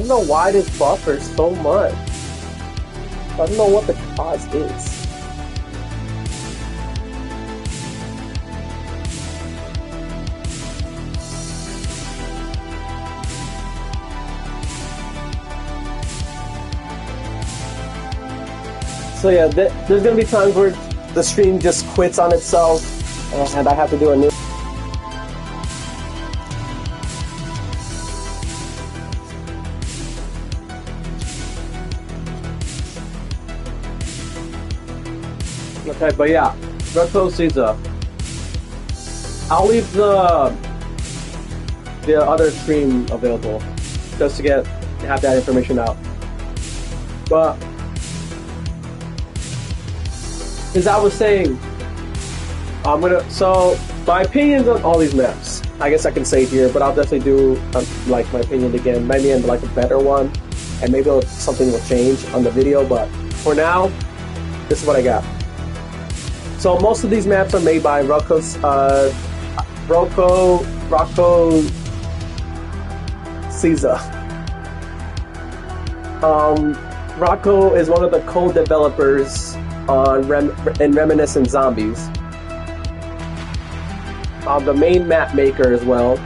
don't know why this buffers so much. I don't know what the cause is. So yeah, there's gonna be times where the stream just quits on itself, and I have to do a new. Okay, but yeah, Retro Caesar. I'll leave the other stream available just to have that information out. But as I was saying, so my opinions on all these maps, I guess I can say here, but I'll definitely do like my opinion again, maybe in like a better one, and maybe something will change on the video, but for now, this is what I got. So most of these maps are made by Rocco Caesar. Rocco is one of the co-developers in Reminiscence Zombies. The main map maker as well.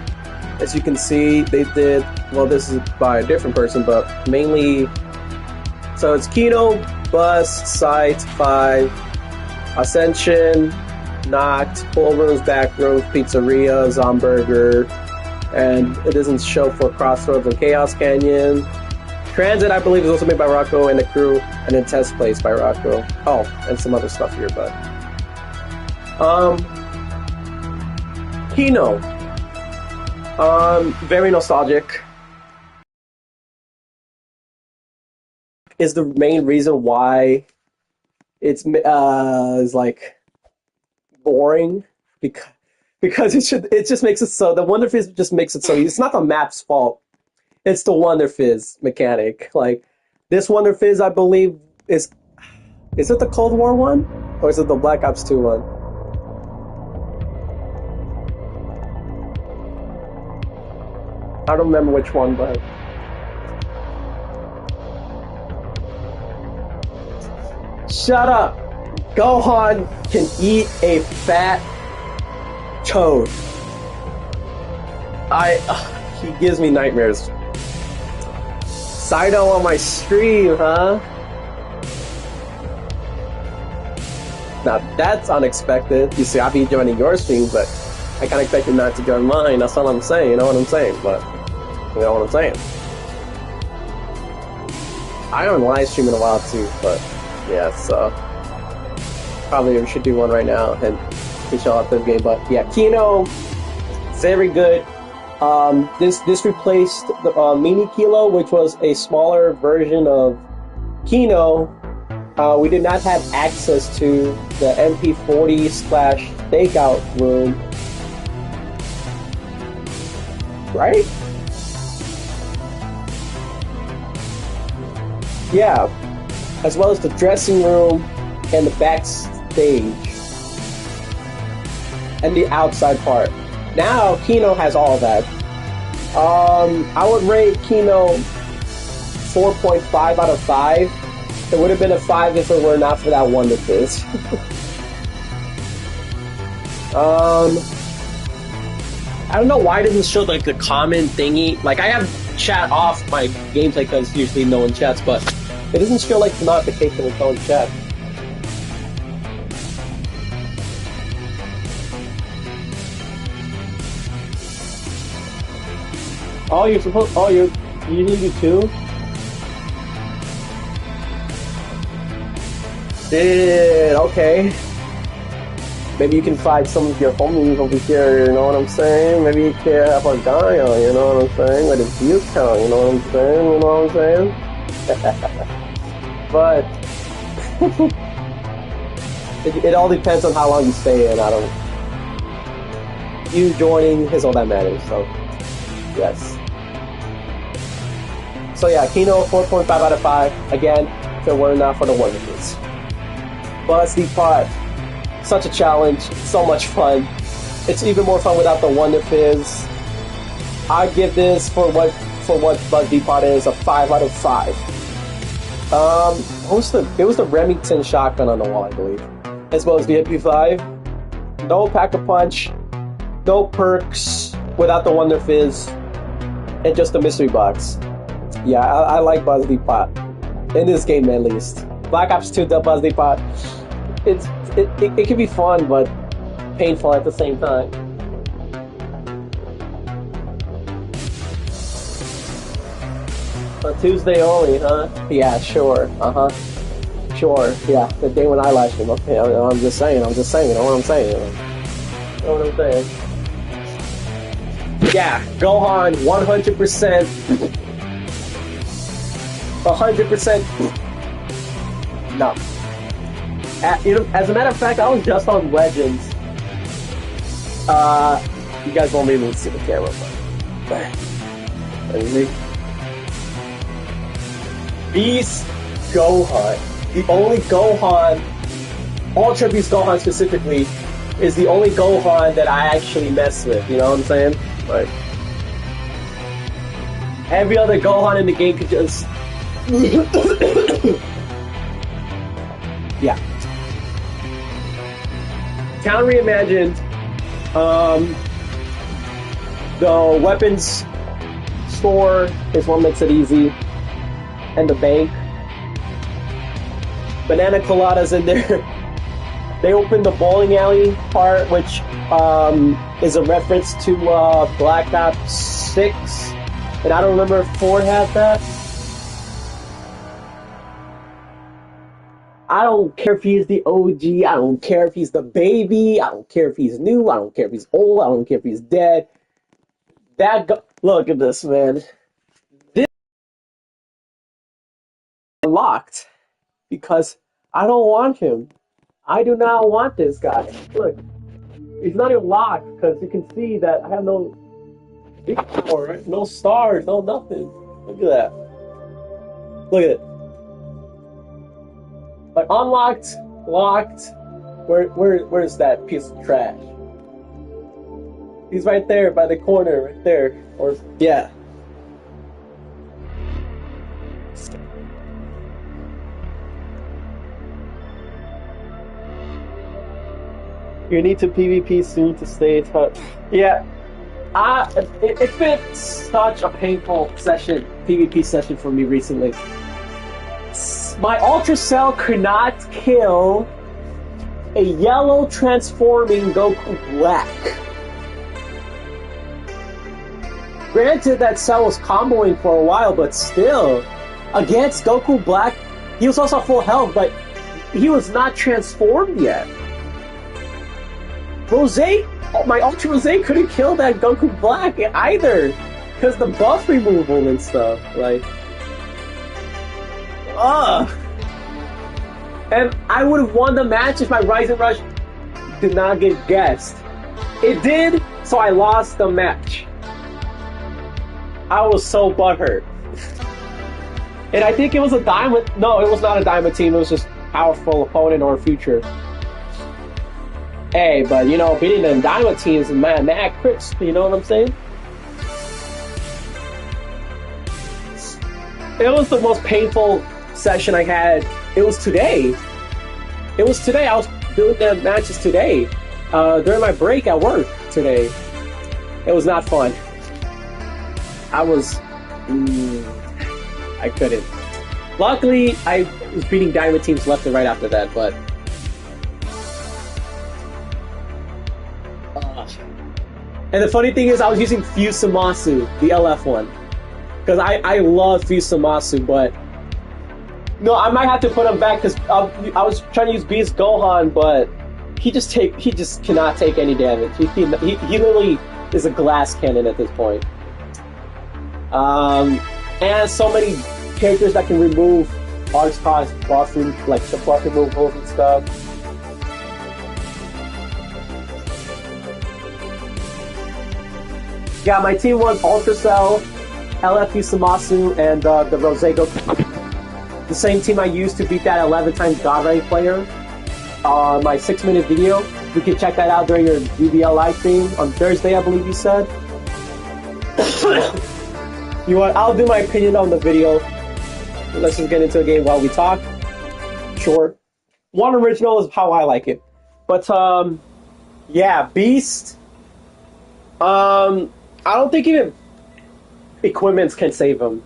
As you can see, they did, well, this is by a different person, but mainly, so it's Kino, Bus, Site, 5, Ascension, Knocked, Full Rooms, Back Rooms, Pizzeria, Zomburger, and it doesn't show for Crossroads and Chaos Canyon. Transit, I believe, is also made by Rocco and the crew, and then Test Place by Rocco. Oh, and some other stuff here, but Kino, very nostalgic. Is the main reason why it's is like boring, because it just makes it so, the Wonder Fizz just makes it so it's not the map's fault. It's the Wonder Fizz mechanic. Like, this Wonder Fizz, I believe, is it the Cold War one? Or is it the Black Ops 2 one? I don't remember which one, but... Shut up! Gohan can eat a fat toad. He gives me nightmares. Saito on my stream, huh? Now that's unexpected. You see, I'll be joining your stream, but I can't expect you not to join mine. That's all I'm saying. You know what I'm saying? But you know what I'm saying. I haven't live streamed in a while too, but yeah, so probably we should do one right now and we show off this game. But yeah, Kino, very good. This replaced the Mini Kilo, which was a smaller version of Kino. We did not have access to the MP40 / stakeout room, right? Yeah, as well as the dressing room and the backstage and the outside part. Now Kino has all that. I would rate Kino 4.5 out of 5. It would have been a 5 if it were not for that Wonder Fizz. I don't know why it doesn't show like the comment thingy. Like, I have chat off my gameplay because usually no one chats, but it doesn't show like the notification when someone chats. Oh, you're supposed. Oh, you usually do too. Okay. Maybe you can find some of your homies over here, you know what I'm saying? Maybe you can have a guy on, you know what I'm saying? With a view count, you know what I'm saying? You know what I'm saying? But it all depends on how long you stay in. You joining is all that matters, so yes. So yeah, Kino 4.5 out of 5. Again, if it were not for the Wonder Fizz. But the part, such a challenge, so much fun. It's even more fun without the Wonder Fizz. I give this for for what Buzz Depot is, a 5 out of 5. It was the Remington shotgun on the wall, I believe, as well as the MP5. No Pack-a-Punch, no perks without the Wonder Fizz, and just the mystery box. Yeah, I like Buzz Depot in this game at least. Black Ops 2, the Buzz Depot. It can be fun, but painful at the same time. On Tuesday only, huh? Yeah, sure. Sure. Yeah, the day when I latched him up. Yeah, I'm just saying. You know what I'm saying? You know what I'm saying? Yeah, Gohan, 100%. 100%. No. As a matter of fact, I was just on Legends. You guys won't be able to see the camera, but let me see. Beast Gohan. The only Gohan, Ultra Beast Gohan specifically, is the only Gohan that I actually mess with. You know what I'm saying? Like, every other Gohan in the game could just... yeah. Town reimagined. The weapons store is what makes it easy, and the bank. Banana Coladas in there. They opened the bowling alley part, which is a reference to Black Ops 6, and I don't remember if 4 had that. I don't care if he's the OG, I don't care if he's the baby, I don't care if he's new, I don't care if he's old, I don't care if he's dead. Look at this, man. This is locked because I don't want him. I do not want this guy. Look, he's not even locked because you can see that I have no power, right? No stars, no nothing. Look at that. Look at it. But unlocked, locked. Where's that piece of trash? He's right there by the corner, right there. Or yeah. You need to PvP soon to stay touch. Yeah. It's been such a painful PvP session for me recently. My Ultra Cell could not kill a yellow transforming Goku Black. Granted, that Cell was comboing for a while, but still, against Goku Black, he was also full health, but he was not transformed yet. My Ultra Rose couldn't kill that Goku Black either, because the buff removal and stuff, like... Ugh. And I would have won the match if my Rise and Rush did not get guessed. It did, so I lost the match. I was so butthurt. And I think it was a diamond... No, it was not a diamond team. It was just powerful opponent or future. Hey, but you know, beating the diamond teams is mad crisp. You know what I'm saying? It was the most painful session I had. It was today. I was doing the matches today. During my break at work today. It was not fun. I couldn't. Luckily, I was beating diamond teams left and right after that, but... And the funny thing is, I was using Fusamasu, the LF one. Because I love Fusamasu, but... No, I might have to put him back, because I was trying to use Beast Gohan, but... He just cannot take any damage. He literally is a glass cannon at this point. And so many characters that can remove arts cost boss room, like support removals and stuff. Yeah, my team was Ultra Cell, LF Fusamasu, and the Rose Goku. The same team I used to beat that 11 times God Ray player. My 6-minute video. You can check that out during your UBL live stream on Thursday, I believe you said. You want? I'll do my opinion on the video. Let's just get into the game while we talk. Sure. One original is how I like it, but yeah, Beast. I don't think even equipments can save him.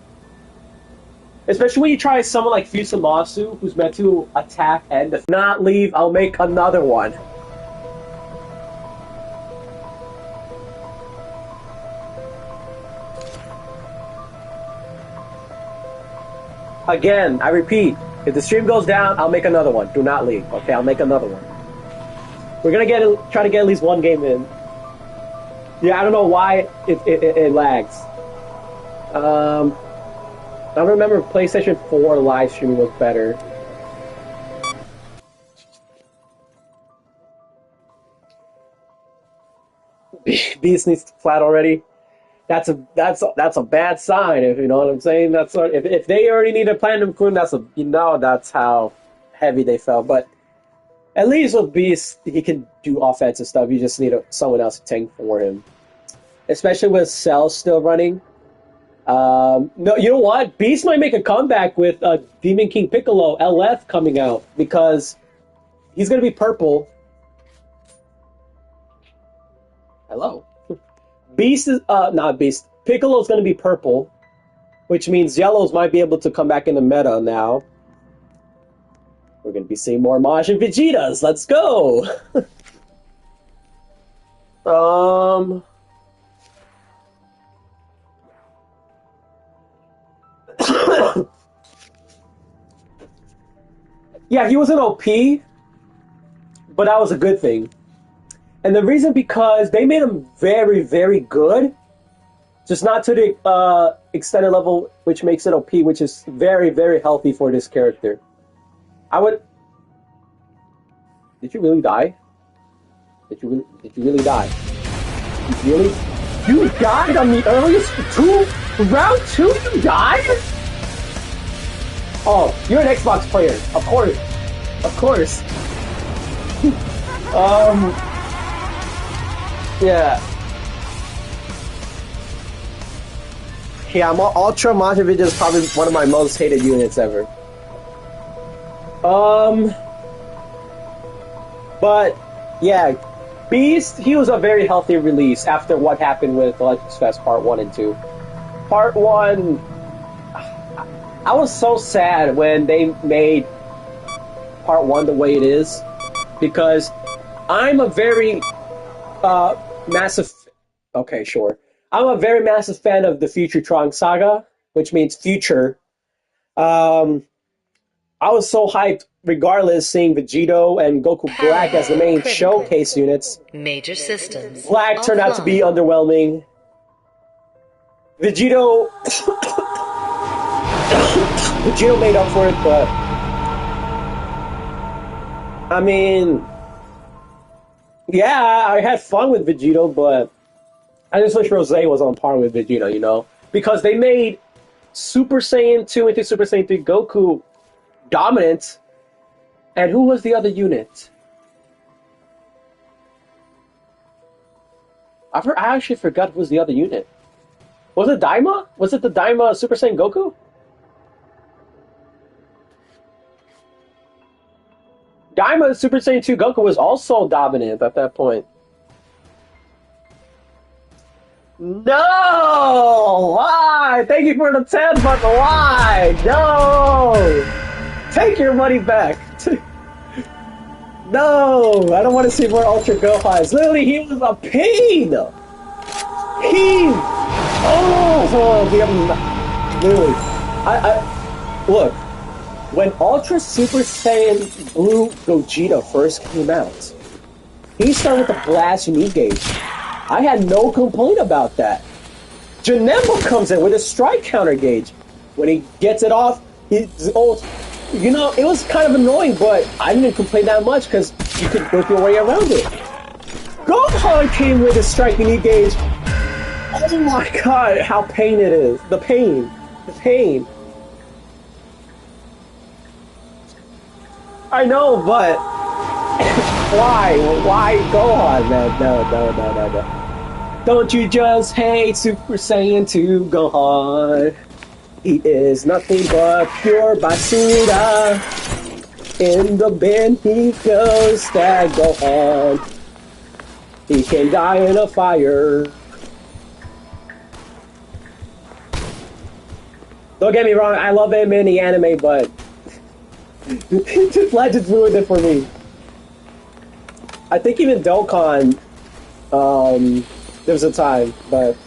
Especially when you try someone like Fusamasu, who's meant to attack and not leave. I'll make another one. Again, I repeat, if the stream goes down, I'll make another one. Do not leave. Okay, I'll make another one. We're gonna try to get at least one game in. Yeah, I don't know why it lags. I don't remember if PlayStation 4 live streaming was better. Beast needs to flat already. That's a bad sign, if you know what I'm saying. That's if they already need a platinum queen, that's how heavy they fell. But at least with Beast, he can do offensive stuff. You just need someone else to tank for him, especially with Cell still running. No, you know what? Beast might make a comeback with Demon King Piccolo LF coming out because he's gonna be purple. Hello. Beast is not Beast. Piccolo's gonna be purple, which means yellows might be able to come back in the meta now. We're gonna be seeing more Majin Vegetas. Let's go. Yeah, he was an OP, but that was a good thing. And the reason because they made him very, very good, just not to the extended level, which makes it OP, which is very, very healthy for this character. Did you really die? Did you really die? You died on the earliest round 2? You died? Oh, you're an Xbox player. Of course. Yeah. Yeah, Ultra Majin Vegeta is probably one of my most hated units ever. But yeah, Beast, he was a very healthy release after what happened with Legends Fest Part 1 and 2. Part 1, I was so sad when they made Part 1 the way it is, because I'm a very massive... Okay, sure. I'm a very massive fan of the Future Trunks saga, which means future. I was so hyped, regardless, seeing Vegito and Goku Black as the main showcase units. Major systems. Black turned out to be underwhelming. Vegito... Vegito made up for it, but... I mean... Yeah, I had fun with Vegito, but... I just wish Rose was on par with Vegeta, you know? Because they made Super Saiyan 2 into Super Saiyan 3 Goku dominant. And who was the other unit? I actually forgot who was the other unit. Was it Daima? Was it the Daima Super Saiyan Goku? Daima Super Saiyan 2 Goku was also dominant at that point. No! Why? Thank you for the 10, but why? No! Take your money back. No! I don't want to see more Ultra Gohans. Literally, he was a pain! Literally. Look, when Ultra Super Saiyan Blue Gogeta first came out, he started with the Blast Unique Gauge. I had no complaint about that. Janemba comes in with a Strike Counter Gauge. When he gets it off, he's old. You know, it was kind of annoying, but I didn't complain that much because you could work your way around it. Gohan came with a Strike Unique Gauge. Oh my god, how pain it is. The pain. I know, but why? Why Gohan, man? No. Don't you just hate Super Saiyan 2 Gohan? He is nothing but pure basura. In the bin he goes, that Gohan. He can die in a fire. Don't get me wrong, I love him in the anime, but Legends ruined it for me. I think even Dokkan, there was a time, but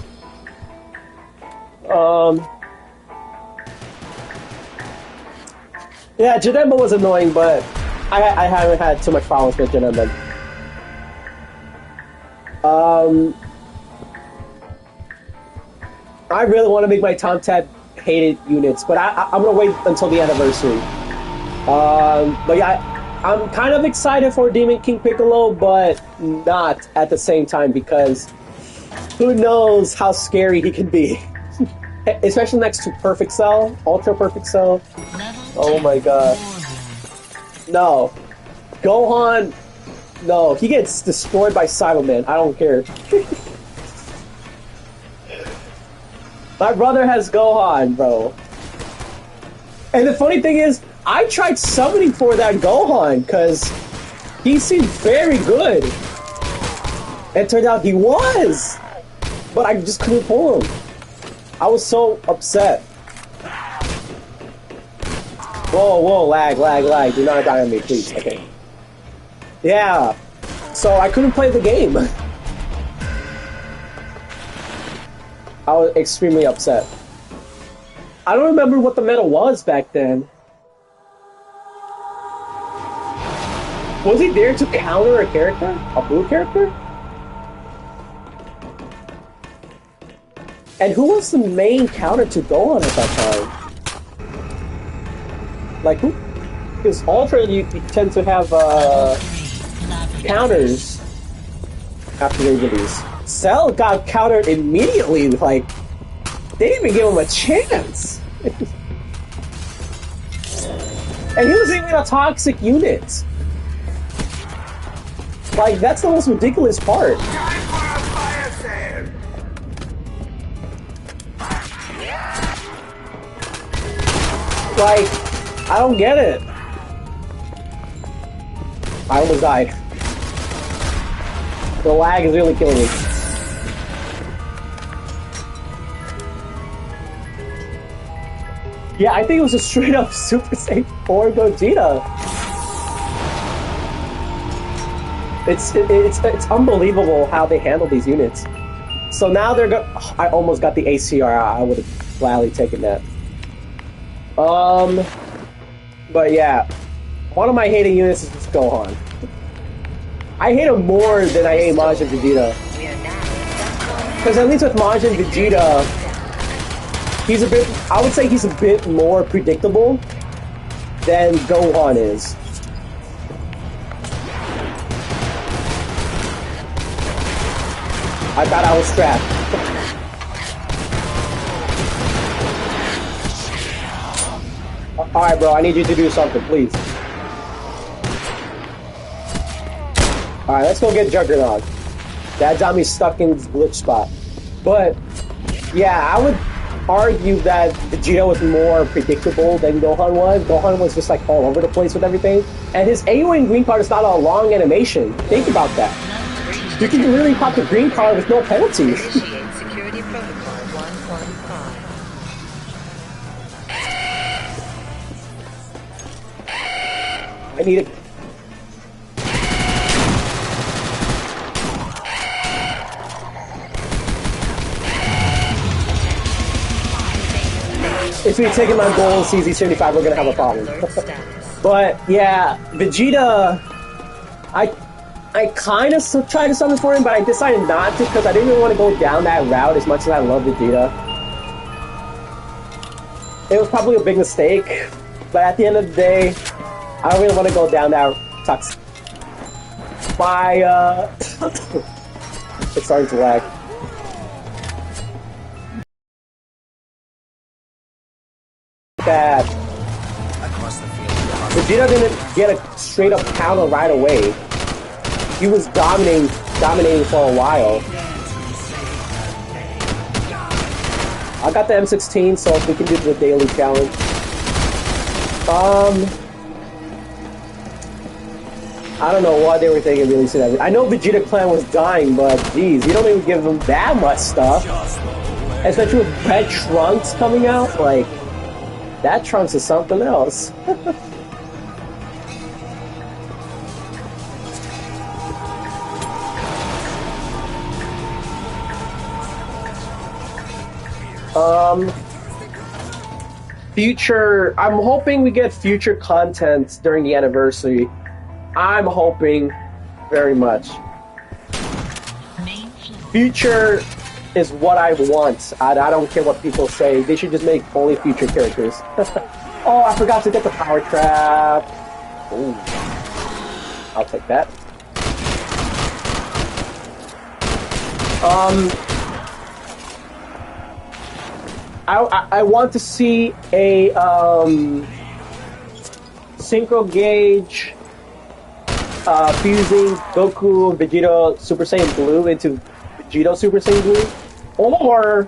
yeah, Janemba was annoying, but I haven't had too much problems with Janemba. I really want to make my Tom Tab hated units, but I'm gonna wait until the anniversary. But yeah, I'm kind of excited for Demon King Piccolo, but not at the same time because who knows how scary he can be. Especially next to Perfect Cell, Ultra Perfect Cell. Oh my god. No. Gohan, no, he gets destroyed by Cyberman. I don't care. My brother has Gohan, bro. And the funny thing is, I tried summoning for that Gohan because he seemed very good. It turned out he was, but I just couldn't pull him. I was so upset. Whoa, whoa, lag, lag, lag. Do not die on me, please. Okay. Yeah. So I couldn't play the game. I was extremely upset. I don't remember what the meta was back then. Was he there to counter a character? A blue character? And who was the main counter to Gohan at that time? Like who? Because Ultra, you tend to have counters after they release. Cell got countered immediately, like, they didn't even give him a chance. And he was even a toxic unit. Like, that's the most ridiculous part. Like, I don't get it. I almost died. The lag is really killing me. Yeah, I think it was a straight up Super Saiyan 4 Gogeta. It's unbelievable how they handle these units. So now they're I almost got the ACR. I would have gladly taken that. But yeah, one of my hating units is just Gohan. I hate him more than I hate Majin Vegeta. Because at least with Majin Vegeta, he's a bit, I would say he's a bit more predictable than Gohan is. I thought I was trapped. Alright, bro, I need you to do something, please. Alright, let's go get Juggernaut. That zombie's stuck in this glitch spot. But, yeah, I would argue that Vegeta was more predictable than Gohan was. Gohan was just like all over the place with everything. And his AoE green card is not a long animation. Think about that. You can really pop the green card with no penalty. Initiate security protocol 115. I need it. If we're taking my goal in CZ75, we're gonna have a problem. But yeah, Vegeta, I kind of tried to summon for him, but I decided not to because I didn't really want to go down that route as much as I love Vegeta. It was probably a big mistake, but at the end of the day, I don't really want to go down that toxic. It's starting to lag. Bad. Vegeta didn't get a straight up counter right away. He was dominating for a while. I got the M16, so we can do the daily challenge. I don't know what they were thinking releasing that. I know Vegeta Clan was dying, but geez, you don't even give them that much stuff. Especially with Red Trunks coming out, like, that Trunks is something else. Future, I'm hoping we get future content during the anniversary. I'm hoping very much. Future is what I want. I don't care what people say. They should just make only future characters. Oh, I forgot to get the power trap. Ooh. I'll take that. I want to see a synchro gauge fusing Goku and Vegeta Super Saiyan Blue into Vegeta Super Saiyan Blue, or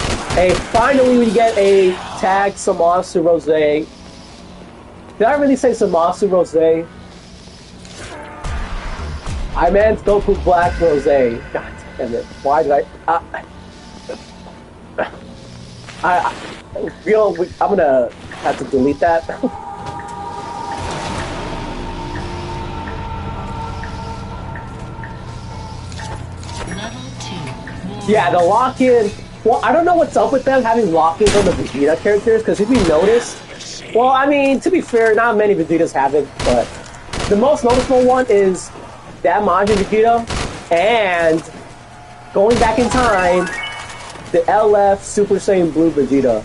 finally we get a tag Zamasu Rose. Did I really say Zamasu Rose? I meant Goku Black Rose. God damn it! Why did I feel I'm gonna have to delete that. Yeah, the lock-in. Well, I don't know what's up with them having lock-ins on the Vegeta characters, because if you notice, well, I mean, to be fair, not many Vegetas have it, but the most noticeable one is that Majin Vegeta, and going back in time, the LF Super Saiyan Blue Vegeta.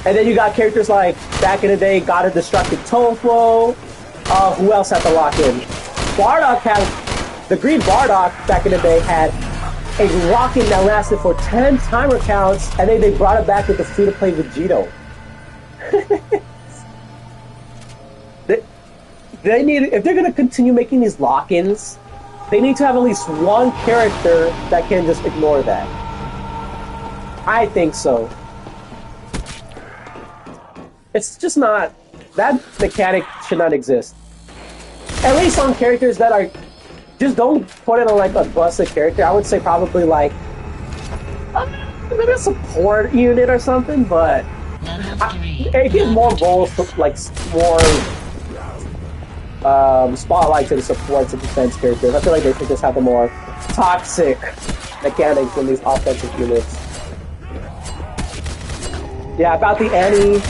And then you got characters like, back in the day, God of Destructive Tofu. Who else had the lock-in? Bardock had, the Green Bardock back in the day had a lock-in that lasted for 10 timer counts, and then they brought it back with the free-to-play Vegito. they need, if they're going to continue making these lock-ins, they need to have at least one character that can just ignore that. I think so. It's just not... That mechanic should not exist. At least on characters that are... Just don't put it on like a busted character. I would say probably like... maybe a support unit or something, but... it gives more roles, like more... spotlight to the supports and defense characters. I feel like they should just have the more toxic mechanics in these offensive units. Yeah, about the Annie.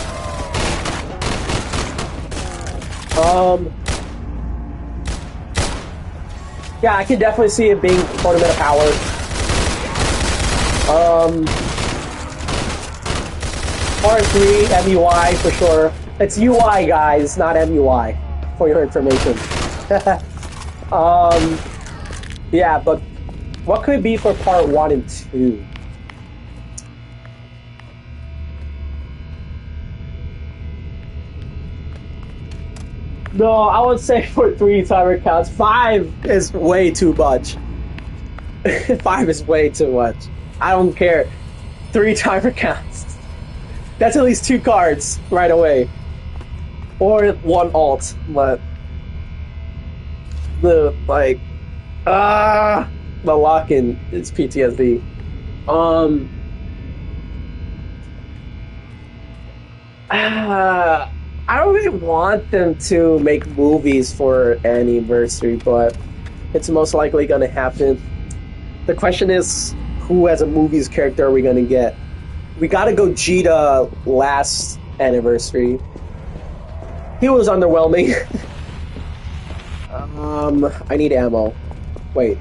Yeah, I can definitely see it being Tournament of Power. R3, MUI for sure. It's UI, guys, not MUI. For your information. Yeah, but what could it be for part 1 and 2? No, I would say for 3 timer counts. 5 is way too much. 5 is way too much. I don't care. 3 timer counts. That's at least 2 cards right away. Or 1 alt, but the the lock-in is PTSD. I don't really want them to make movies for anniversary, but it's most likely gonna happen. The question is, who as a movies character are we gonna get? We gotta go Gogeta last anniversary. He was underwhelming. I need ammo. Wait.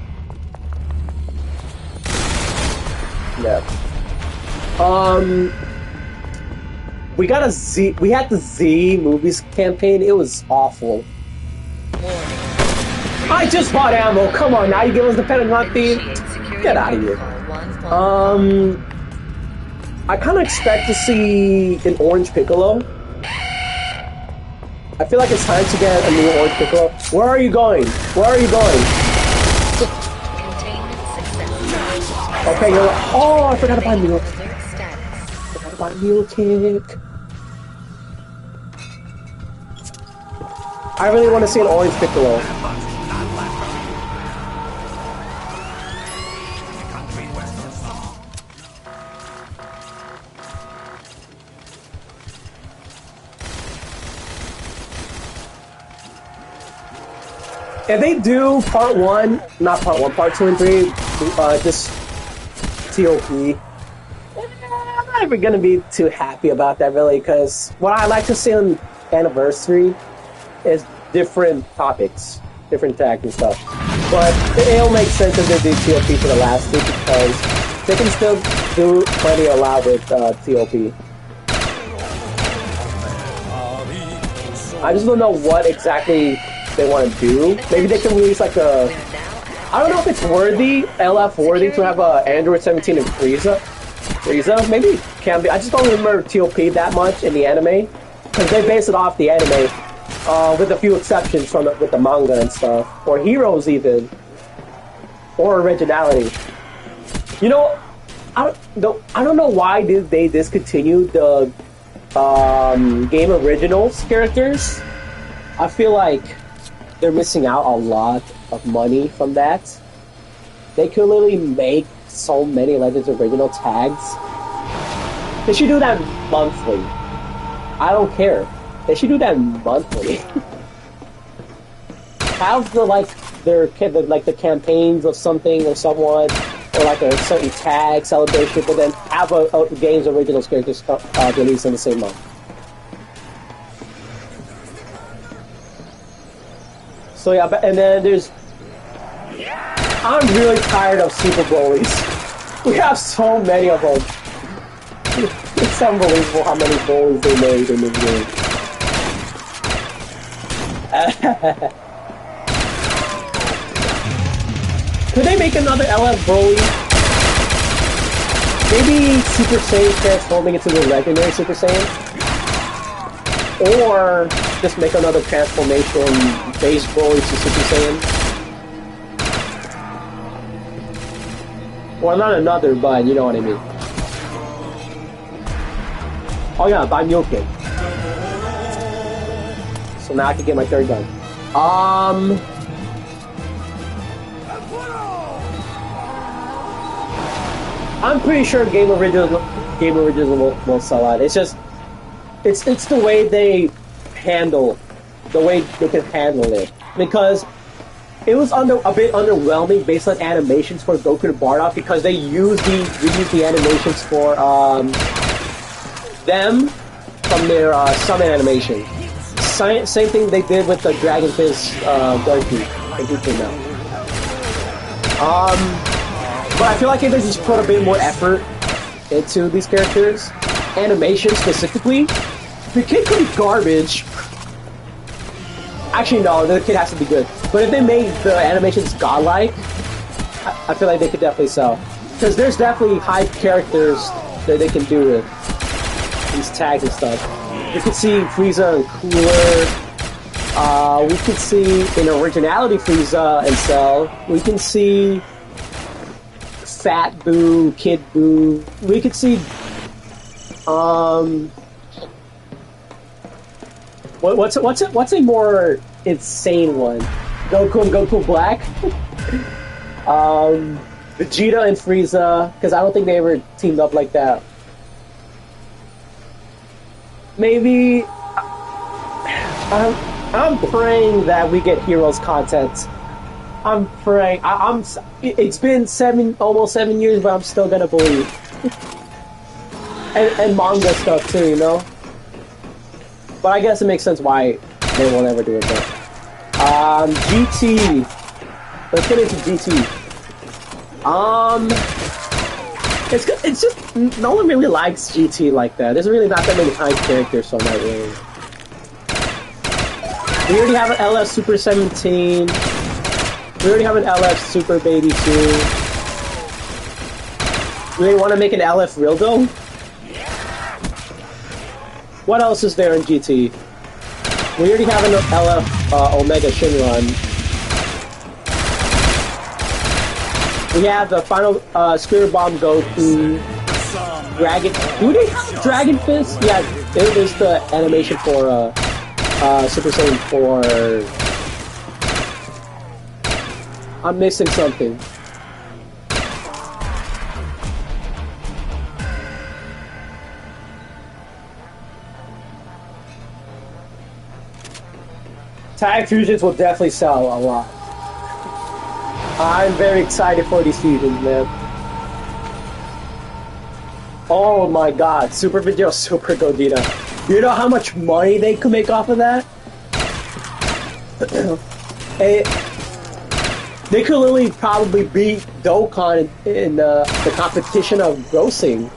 Yeah. We got a Z. We had the Z movies campaign. It was awful. I just bought ammo. Come on, now you give us the Pentagon theme. Get out of here. I kind of expect to see an Orange Piccolo. I feel like it's time to get a new Orange Piccolo. Where are you going? Where are you going? Okay, you're... Oh, I forgot to buy the... my mule kick. I really want to see an orange Piccolo. If they do part 1, not part 1, part 2 and 3, just TOP, I'm not even gonna be too happy about that really, because what I like to see on Anniversary is different topics, different tags and stuff. But it'll make sense if they do TOP for the last two, because they can still do plenty a lot with TOP. I just don't know what exactly they want to do. Maybe they can release like a... I don't know if it's worthy, LF worthy, to have a Android 17 and Frieza. Maybe it can be. I just don't remember TOP that much in the anime, because they base it off the anime, with a few exceptions from with the manga and stuff, or heroes even, or originality. You know, I don't know why did they discontinue the game originals characters. I feel like they're missing out a lot of money from that. They could literally make so many Legends original tags. They should do that monthly. I don't care. They should do that monthly. Have the the campaigns of something or someone, or like a certain tag celebration, but then have a game's originals characters released in the same month. So yeah, and then there's... I'm really tired of Super Bullies. We have so many of them. It's unbelievable how many bullies they made in this game. Could they make another LF Broly? Maybe Super Saiyan transforming into the legendary Super Saiyan? Or just make another transformation base Broly to Super Saiyan? Well, not another, but you know what I mean. Oh yeah, buy Mule Kick. So now I can get my third gun. I'm pretty sure Game Originals will sell out. It's just, it's the way they can handle it, because it was a bit underwhelming based on animations for Goku to Bardock, because they reused the animations for them from their summon animation. Same thing they did with the Dragon Fist Goku came out. But I feel like if they just put a bit more effort into these characters, animation specifically, the kid could be garbage. Actually, no, the kid has to be good. But if they made the animations godlike, I feel like they could definitely sell. Because there's definitely hype characters that they can do with these tags and stuff. We could see Frieza and Cooler. We could see in Originality Frieza and Cell. We can see Fat Boo, Kid Boo. We could see what's a more insane one? Goku and Goku Black. Vegeta and Frieza, because I don't think they ever teamed up like that. Maybe I'm praying that we get Heroes content. I'm praying. It's been almost 7 years, but I'm still gonna believe. and manga stuff too, you know. But I guess it makes sense why they won't ever do it. Though. GT. Let's get into GT. It's just no one really likes GT like that. There's really not that many hype characters from that game. We already have an LF Super 17. We already have an LF Super Baby 2. Do they want to make an LF Rildo? What else is there in GT? We already have an LF Omega Shinron. We have the final Spirit Bomb Goku. Dragon. Do they have Dragon Fist? Yeah, it is the animation for Super Saiyan 4. I'm missing something. Tag fusions will definitely sell a lot. I'm very excited for these fusions, man. Oh my god, Super Vegeta, Super Gogeta. You know how much money they could make off of that? They could literally probably beat Dokkan in the competition of grossing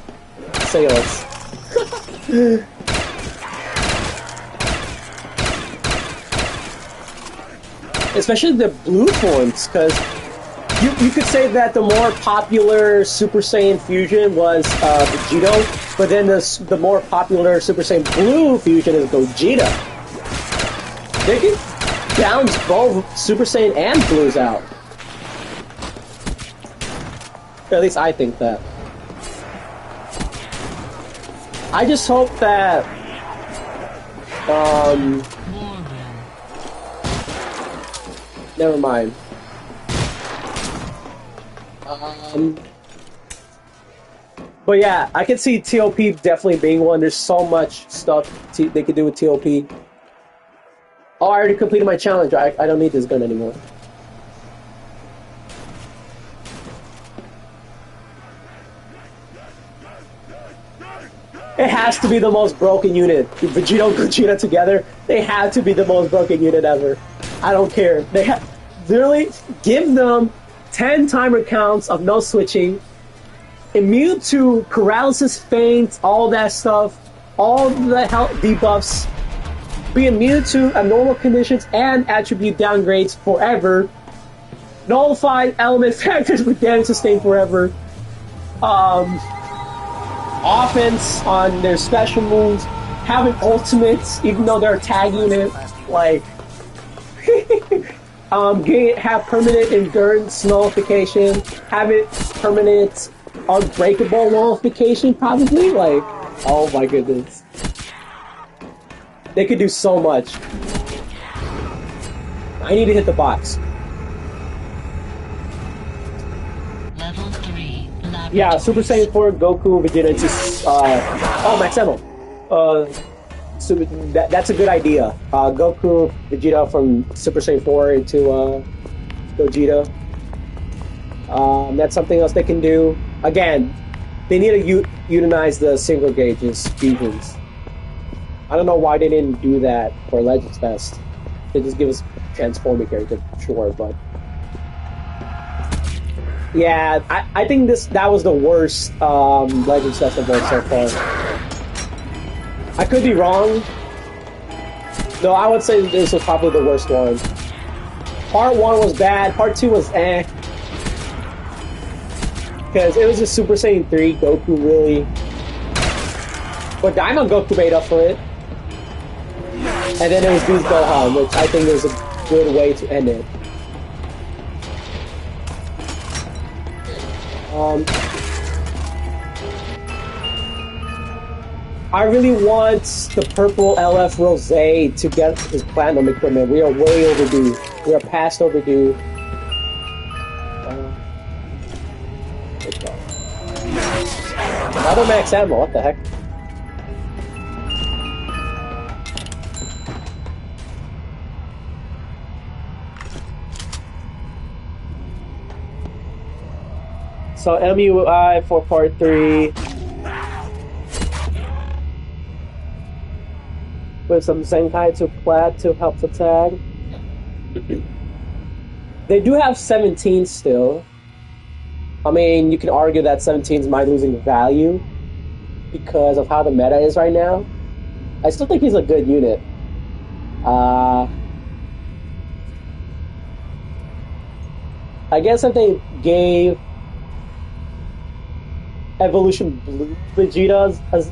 sales. Especially the blue forms, because you could say that the more popular Super Saiyan fusion was Vegito, but then the more popular Super Saiyan Blue fusion is Gogeta. They can balance both Super Saiyan and Blues out. At least I think that. I just hope that never mind. But yeah, I can see TOP definitely being one. There's so much stuff they could do with TOP. Oh, I already completed my challenge. I don't need this gun anymore. It has to be the most broken unit. Vegito and Gogeta together, they have to be the most broken unit ever. I don't care. They have literally give them 10 timer counts of no switching, immune to paralysis, faint, all that stuff, all the health debuffs, be immune to abnormal conditions and attribute downgrades forever, nullify element factors with damage sustained forever, offense on their special moves, having ultimates even though they're a tag unit, like have permanent endurance nullification, have it permanent unbreakable nullification, probably, like, oh my goodness. They could do so much. I need to hit the box. Level 3. Yeah, Super Saiyan 4, Goku, Vegeta, just, oh, Max Ammo. So that's a good idea. Goku, Vegeta from Super Saiyan 4 into, Gogeta. That's something else they can do. Again, they need to utilize the single gauges, fusions. I don't know why they didn't do that for Legends Fest. They just give us transforming character, sure, but yeah, I think that was the worst Legends Festival so far. I could be wrong. No, I would say this was probably the worst one. Part 1 was bad, Part 2 was eh. Because it was just Super Saiyan 3, Goku really. But Diamond Goku made up for it. And then it was Beast Gohan, which I think is a good way to end it. I really want the purple LF Rosé to get his platinum equipment. We are way overdue. We are past overdue. Another max ammo, what the heck? So MUI for part 3. With some Zenkai to Plat to help the tag. They do have 17 still. I mean, you can argue that 17s might losing value because of how the meta is right now. I still think he's a good unit. I guess if they gave Evolution Blue Vegeta as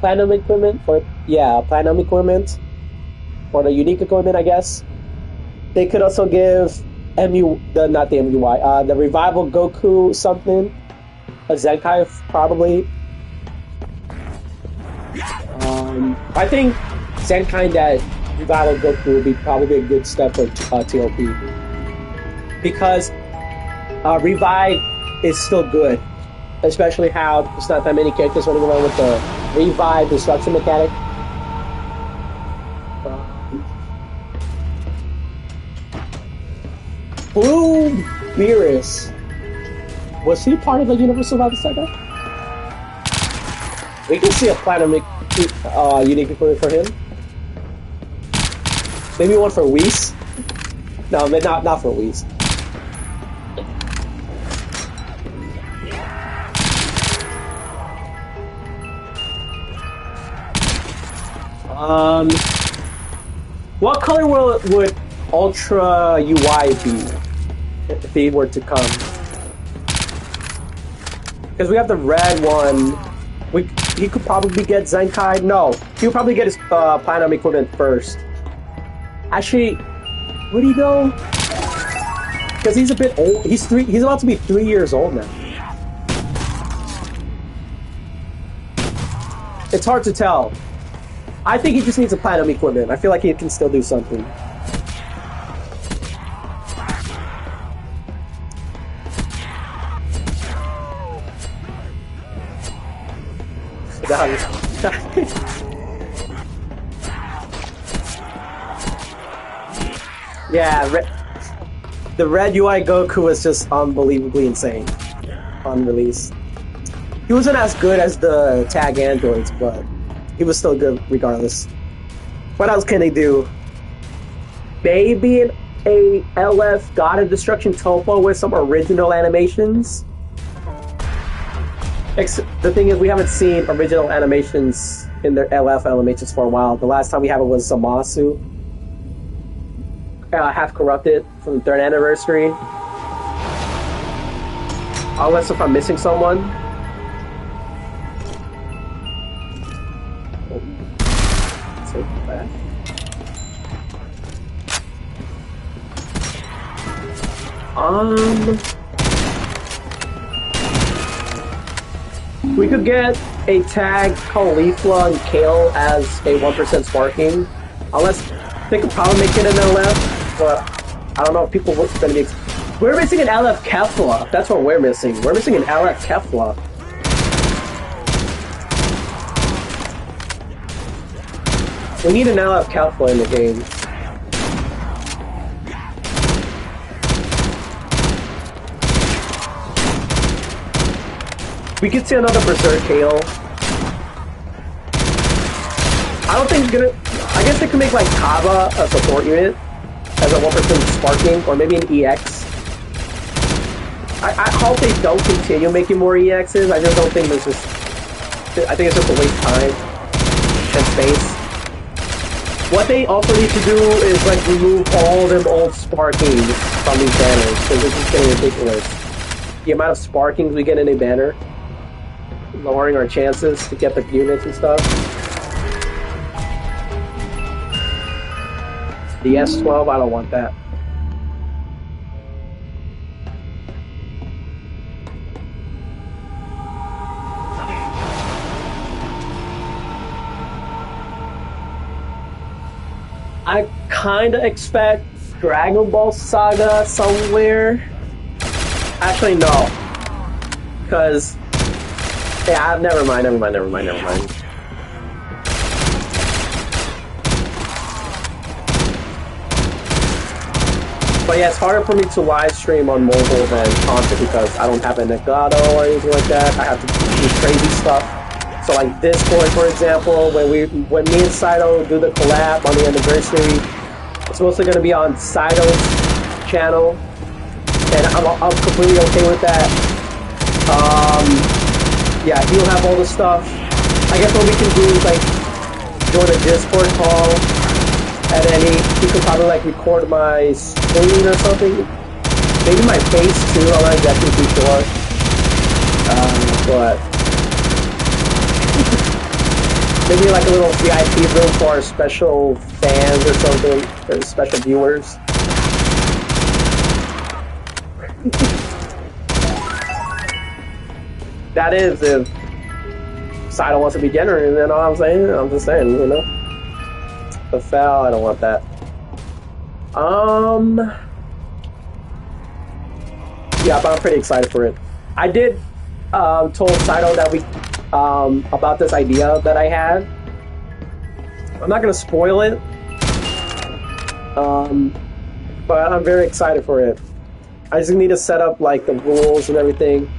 platinum equipment, or yeah, platinum equipment, or the unique equipment, I guess. They could also give not the MUI, the Revival Goku something, a Zenkai probably, I think Zenkai that Revival Goku would be probably a good step for TOP because Revive is still good, especially how there's not that many characters running around with the Revive destruction mechanic. Blue Beerus. Was he part of the Universal Survival Saga? We can see a platinum unique equipment for him. Maybe one for Whis? No, not for Whis. What color would Ultra UI be if he were to come? Because we have the red one. He could probably get Zenkai. No, he would probably get his platinum equipment first. Actually, would he though? Because he's a bit old. He's about to be 3 years old now. It's hard to tell. I think he just needs a platinum equipment. I feel like he can still do something. Yeah, the red UI Goku was just unbelievably insane on release. He wasn't as good as the tag androids, but he was still good regardless. What else can they do? Maybe a LF God of Destruction Topo with some original animations? The thing is, we haven't seen original animations in their LF animations for a while. The last time we have it was Zamasu, half corrupted from the 3rd anniversary. Unless if I'm missing someone. Take that. We could get a tag called Leafla and Kale as a 1% sparking. Unless they could probably make it an LF, but I don't know if people were going to be. We're missing an LF Kefla. That's what we're missing. We're missing an LF Kefla. We need an LF Kefla in the game. We could see another Berserk Kale. I don't think it's gonna. I guess they could make like Kaba a support unit as a 1% sparking, or maybe an EX. I hope they don't continue making more EXs. I just don't think there's just. I think it's just a waste of time and space. What they also need to do is like remove all them old sparkings from these banners because it's just getting ridiculous. The amount of sparkings we get in a banner, lowering our chances to get the units and stuff. The S12, I don't want that. I kinda expect Dragon Ball Saga somewhere. Actually, no. Because, yeah, never mind. But yeah, it's harder for me to live stream on mobile than console because I don't have a Nagato or anything like that. I have to do crazy stuff. So like Discord, for example, when me and Saito do the collab on the anniversary, it's mostly going to be on Saito's channel, and I'm completely okay with that. Yeah, he'll have all the stuff. I guess what we can do is like join a Discord call, and then he could probably like record my screen or something. Maybe my face too. I'm not exactly too sure. But maybe like a little VIP room for our special fans or something, or special viewers. That is if Saito wants to be generated, you know what I'm saying? I'm just saying, you know. The foul, I don't want that. Yeah, but I'm pretty excited for it. I did told Saito that we about this idea that I had. I'm not gonna spoil it, but I'm very excited for it. I just need to set up like the rules and everything.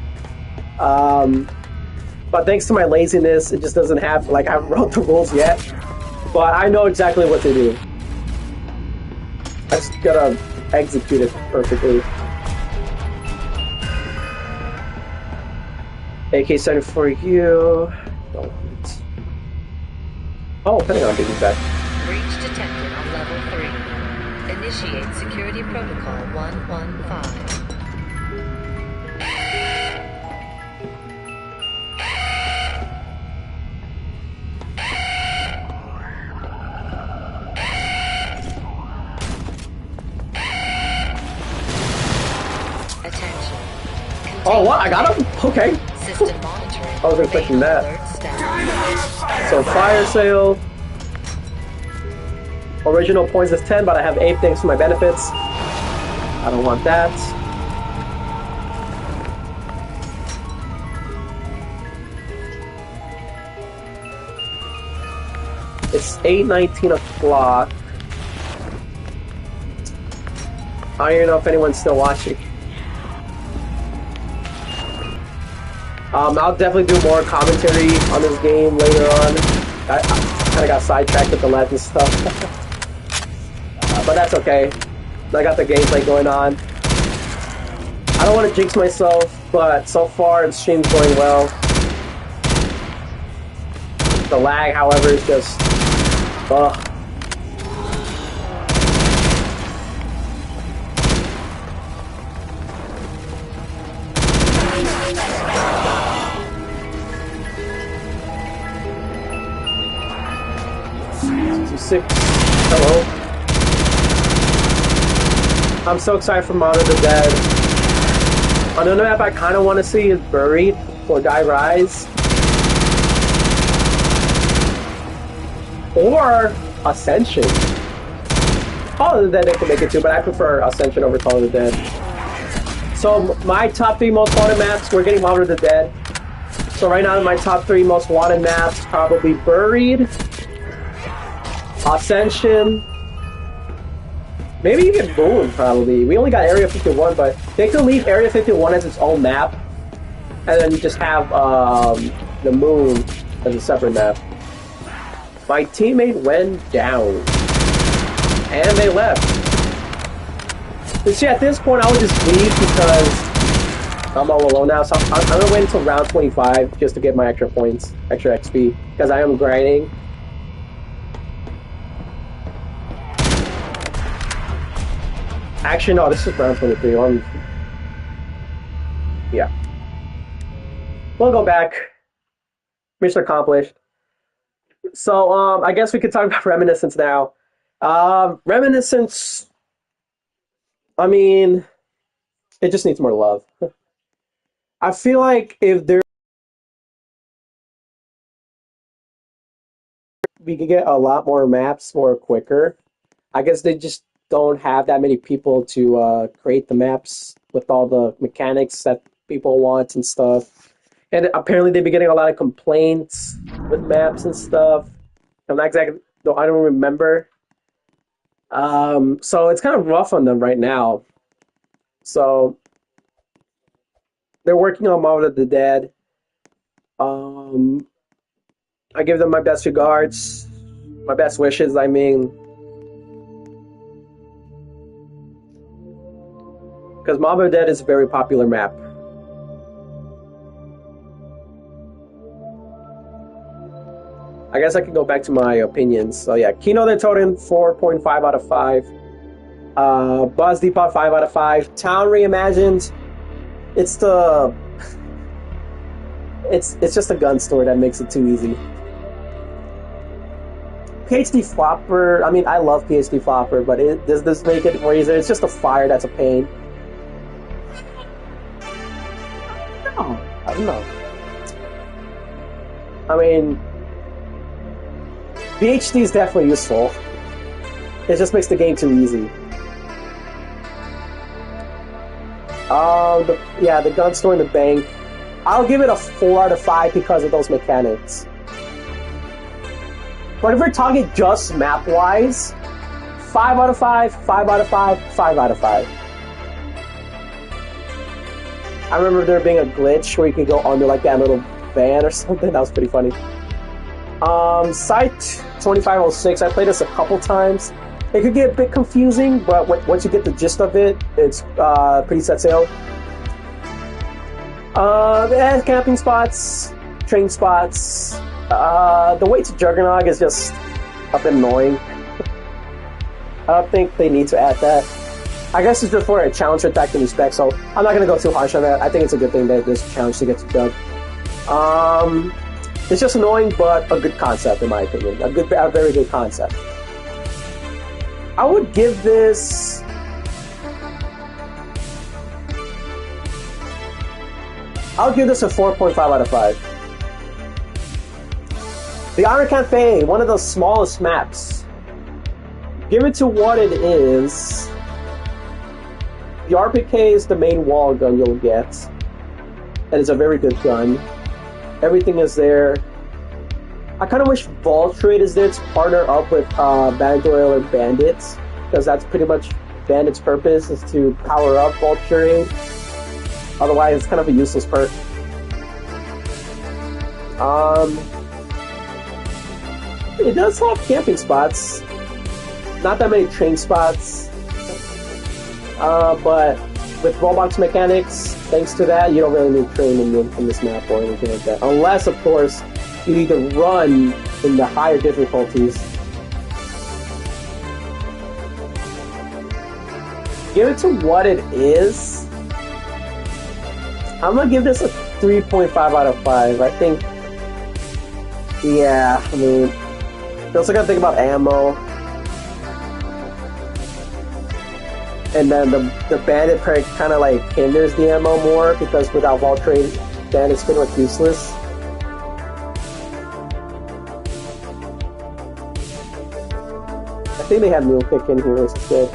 But thanks to my laziness, it just doesn't have like I haven't wrote the rules yet. But I know exactly what to do. I just gotta execute it perfectly. AK-70 for you. Oh, Pentagon taking back. Breach detected on level 3. Initiate security protocol 115. Attention. Oh, what? I got him? Okay. System monitoring. I was expecting that. Alert status. So, fire sale. Original points is 10, but I have 8 thanks to my benefits. I don't want that. It's 8:19 o'clock. I don't know if anyone's still watching. I'll definitely do more commentary on this game later on. I kind of got sidetracked with the legend stuff. But that's okay. I got the gameplay going on. I don't want to jinx myself, but so far the stream's going well. The lag, however, is just... ugh. Six. Hello. I'm so excited for Modern the Dead. Another map I kind of want to see is Buried or Die Rise. Or Ascension. Call of the Dead they can make it too, but I prefer Ascension over Call of the Dead. So my top 3 most wanted maps, we're getting Modern the Dead. So right now my top 3 most wanted maps probably Buried, Ascension, maybe even Moon, probably. We only got Area 51, but they could leave Area 51 as its own map, and then you just have the Moon as a separate map. My teammate went down, and they left. But see, at this point, I would just leave because I'm all alone now, so I'm gonna wait until round 25 just to get my extra points, extra XP, because I am grinding. Actually, no, this is round 23. Yeah. We'll go back. Mission accomplished. So, I guess we could talk about Reminiscence now. Reminiscence, I mean, it just needs more love. I feel like if there we could get a lot more maps more quicker. I guess they just don't have that many people to create the maps with all the mechanics that people want and stuff. And apparently they've been getting a lot of complaints with maps and stuff. I'm not exactly, though I don't remember. So it's kind of rough on them right now. So they're working on Mound of the Dead. I give them my best regards, my best wishes, I mean. Because Mound of the Dead is a very popular map. I guess I can go back to my opinions. So yeah, Kino the Totem 4.5 out of 5. Buzz Depot 5 out of 5. Town Reimagined. It's the it's just a gun store that makes it too easy. PhD Flopper. I mean, I love PhD Flopper, but does this make it more easier? It's just a fire that's a pain. No, I don't know. I mean, VHD is definitely useful. It just makes the game too easy. The gun store in the bank. I'll give it a 4 out of 5 because of those mechanics. But if we're talking just map-wise, 5 out of 5, 5 out of 5, 5 out of 5. I remember there being a glitch where you could go under like that little van or something. That was pretty funny. Site 2506, I played this a couple times. It could get a bit confusing, but once you get the gist of it, it's pretty set sail. It has camping spots, train spots. The way to Juggernog is just a bit annoying. I don't think they need to add that. I guess it's just for a challenge to attack and respect, so I'm not going to go too harsh on that. I think it's a good thing that there's a challenge to get to Jug. It's just annoying, but a good concept in my opinion. A very good concept. I would give this... I'll give this a 4.5 out of 5. The Honor Cafe, one of the smallest maps. Give it to what it is. The RPK is the main wall gun you'll get. And it's a very good gun. Everything is there. I kind of wish Vault Trade is there to partner up with Bandit Oil or Bandits, because that's pretty much Bandit's purpose, is to power up Vault Trade. Otherwise, it's kind of a useless perk. It does have camping spots. Not that many train spots. But with Roblox mechanics, thanks to that, you don't really need train in this map or anything like that. Unless, of course, you need to run in the higher difficulties. Give it to what it is. I'm gonna give this a 3.5 out of 5. I think, yeah, I mean, you also gotta think about ammo. And then the bandit perk kind of like hinders the ammo more, because without Vault Trade, bandit's pretty much useless. I think they have mule pick in here instead.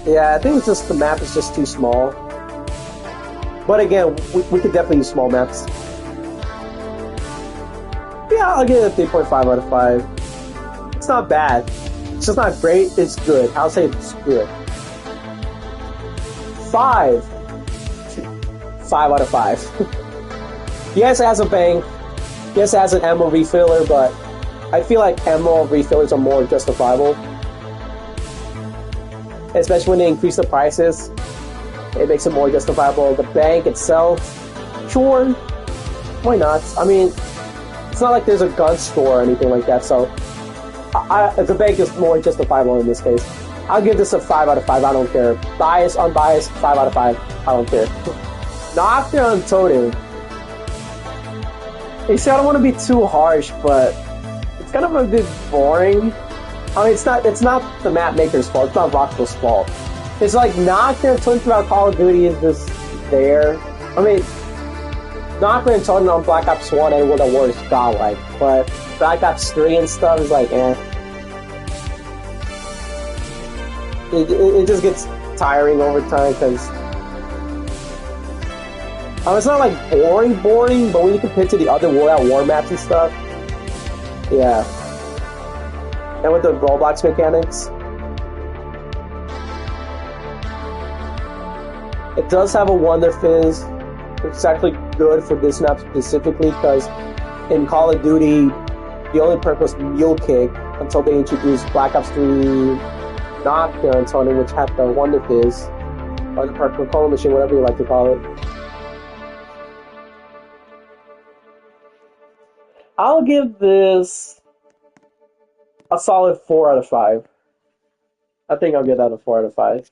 Yeah, I think it's just the map is just too small. But again, we could definitely use small maps. Yeah, I'll give it a 3.5 out of 5. It's not bad. It's just not great, it's good. I'll say it's good. 5 out of 5. Yes, it has a bank. Yes, it has an ammo refiller, but I feel like ammo refillers are more justifiable. Especially when they increase the prices. It makes it more justifiable. The bank itself, sure, why not? I mean, it's not like there's a gun store or anything like that, so the bank is more justifiable in this case. I'll give this a 5 out of 5, I don't care. Biased, unbiased, 5 out of 5, I don't care. Knockdown Totem. You see, I don't want to be too harsh, but it's kind of a bit boring. I mean, it's not the map maker's fault, it's not Rockstar's fault. It's like Knockdown Totem throughout Call of Duty is just there. I mean, Knockdown Totem on Black Ops 1 and World at War is godlike, but Black Ops 3 and stuff is like, eh. It just gets tiring over time, because it's not like boring, but when you compare it to the other World at War maps and stuff, yeah. And with the Roblox mechanics, it does have a Wonder Fizz, which is actually good for this map specifically, because in Call of Duty, the only perk was Mule Kick until they introduced Black Ops 3 Knockdown Totem, which had the Wonder Fizz, or the perk control machine, whatever you like to call it. I'll give this a solid 4 out of 5. I think I'll give that a 4 out of 5.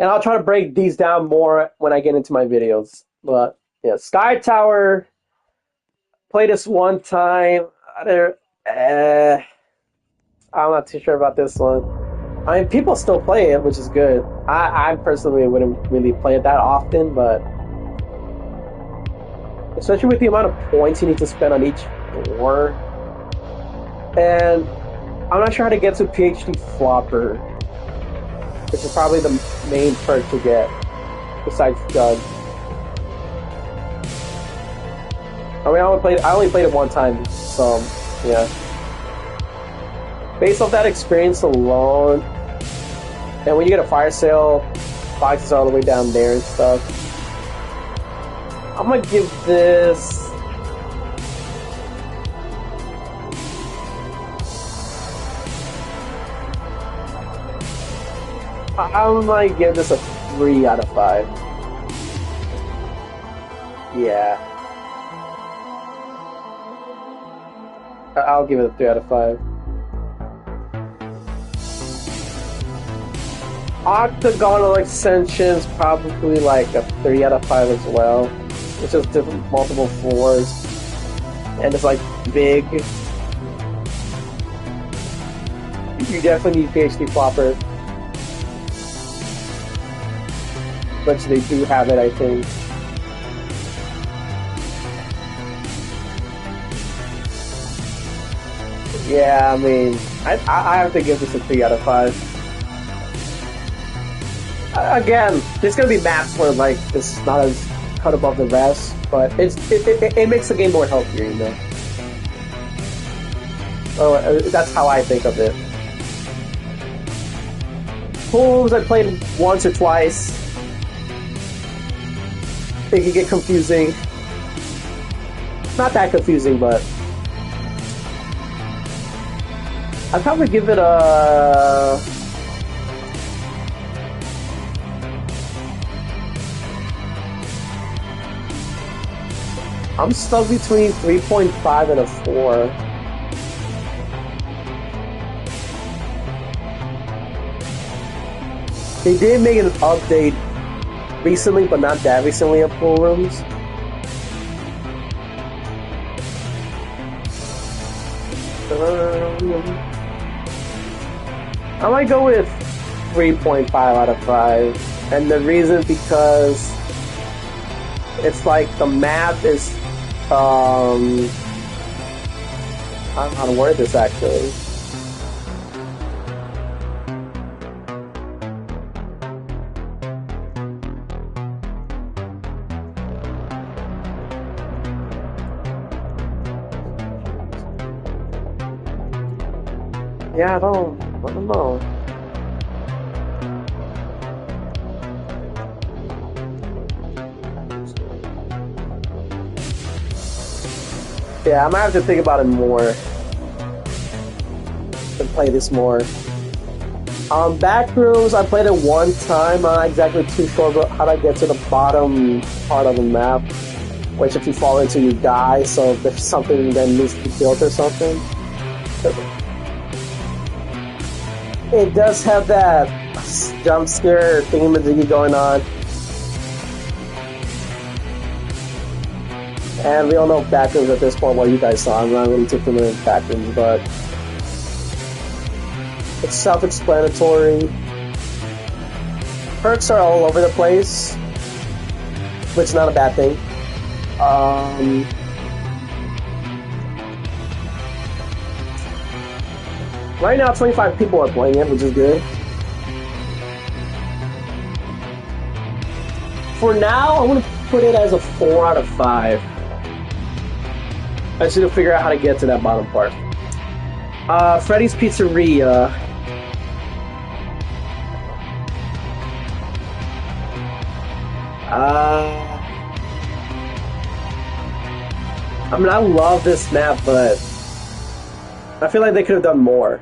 And I'll try to break these down more when I get into my videos. But yeah, Sky Tower, played this one time. I'm not too sure about this one. I mean, people still play it, which is good. I personally wouldn't really play it that often, but especially with the amount of points you need to spend on each door. And I'm not sure how to get to PhD Flopper, which is probably the main perk to get, besides Jug. I mean, I only played it one time, so yeah. Based off that experience alone, and when you get a fire sale, boxes all the way down there and stuff. I'm gonna give this. I might give this a 3 out of 5. Yeah. I'll give it a 3 out of 5. Octagonal Extension's probably like a 3 out of 5 as well. It's just different, multiple floors. And it's like big. You definitely need PhD Flopper. But they do have it, I think. Yeah, I mean, I have to give this a 3 out of 5. Again, there's gonna be maps where like this is not as cut above the rest, but it makes the game more healthier, you know. Oh, that's how I think of it. Pool rooms I played once or twice. It can get confusing. Not that confusing, but I'd probably give it a. I'm stuck between 3.5 and a 4. They did make an update recently, but not that recently of pool rooms. I might go with 3.5 out of 5. And the reason because it's like the map is I don't know how to word this actually. Yeah, I don't know. Yeah, I might have to think about it more and play this more. Backrooms, I played it one time. I'm not exactly too sure about how to get to the bottom part of the map, which if you fall into, you die. So if there's something that needs to be built or something. It does have that jump scare thingamajiggy going on. And we all know backrooms at this point, well, you guys saw. I'm not really too familiar with backrooms, but it's self-explanatory. Perks are all over the place, which is not a bad thing. Right now, 25 people are playing it, which is good. For now, I'm going to put it as a 4 out of 5. I just need to figure out how to get to that bottom part. Freddy's Pizzeria. I mean, I love this map, but I feel like they could have done more.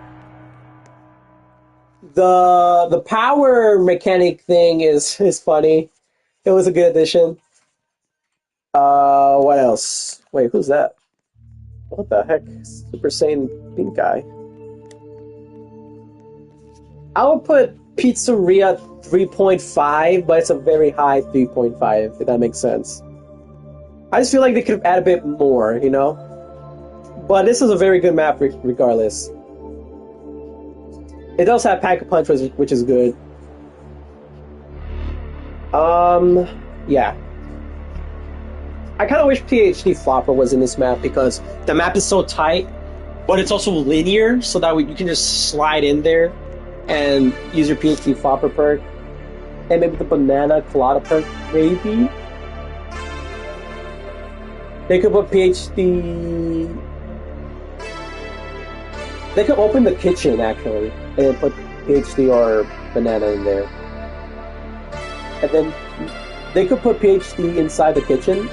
The power mechanic thing is funny. It was a good addition. What else? Wait, who's that? What the heck? Super Saiyan pink guy. I would put Pizzeria 3.5, but it's a very high 3.5, if that makes sense. I just feel like they could have added a bit more, you know? But this is a very good map regardless. It does have Pack-a-Punch, which is good. Yeah. I kind of wish PhD Flopper was in this map because the map is so tight, but it's also linear, so that you can just slide in there and use your PhD Flopper perk. And maybe the Banana Colada perk, maybe? They could put PhD... They could open the kitchen, actually, and then put PhD or Banana in there. And then they could put PhD inside the kitchen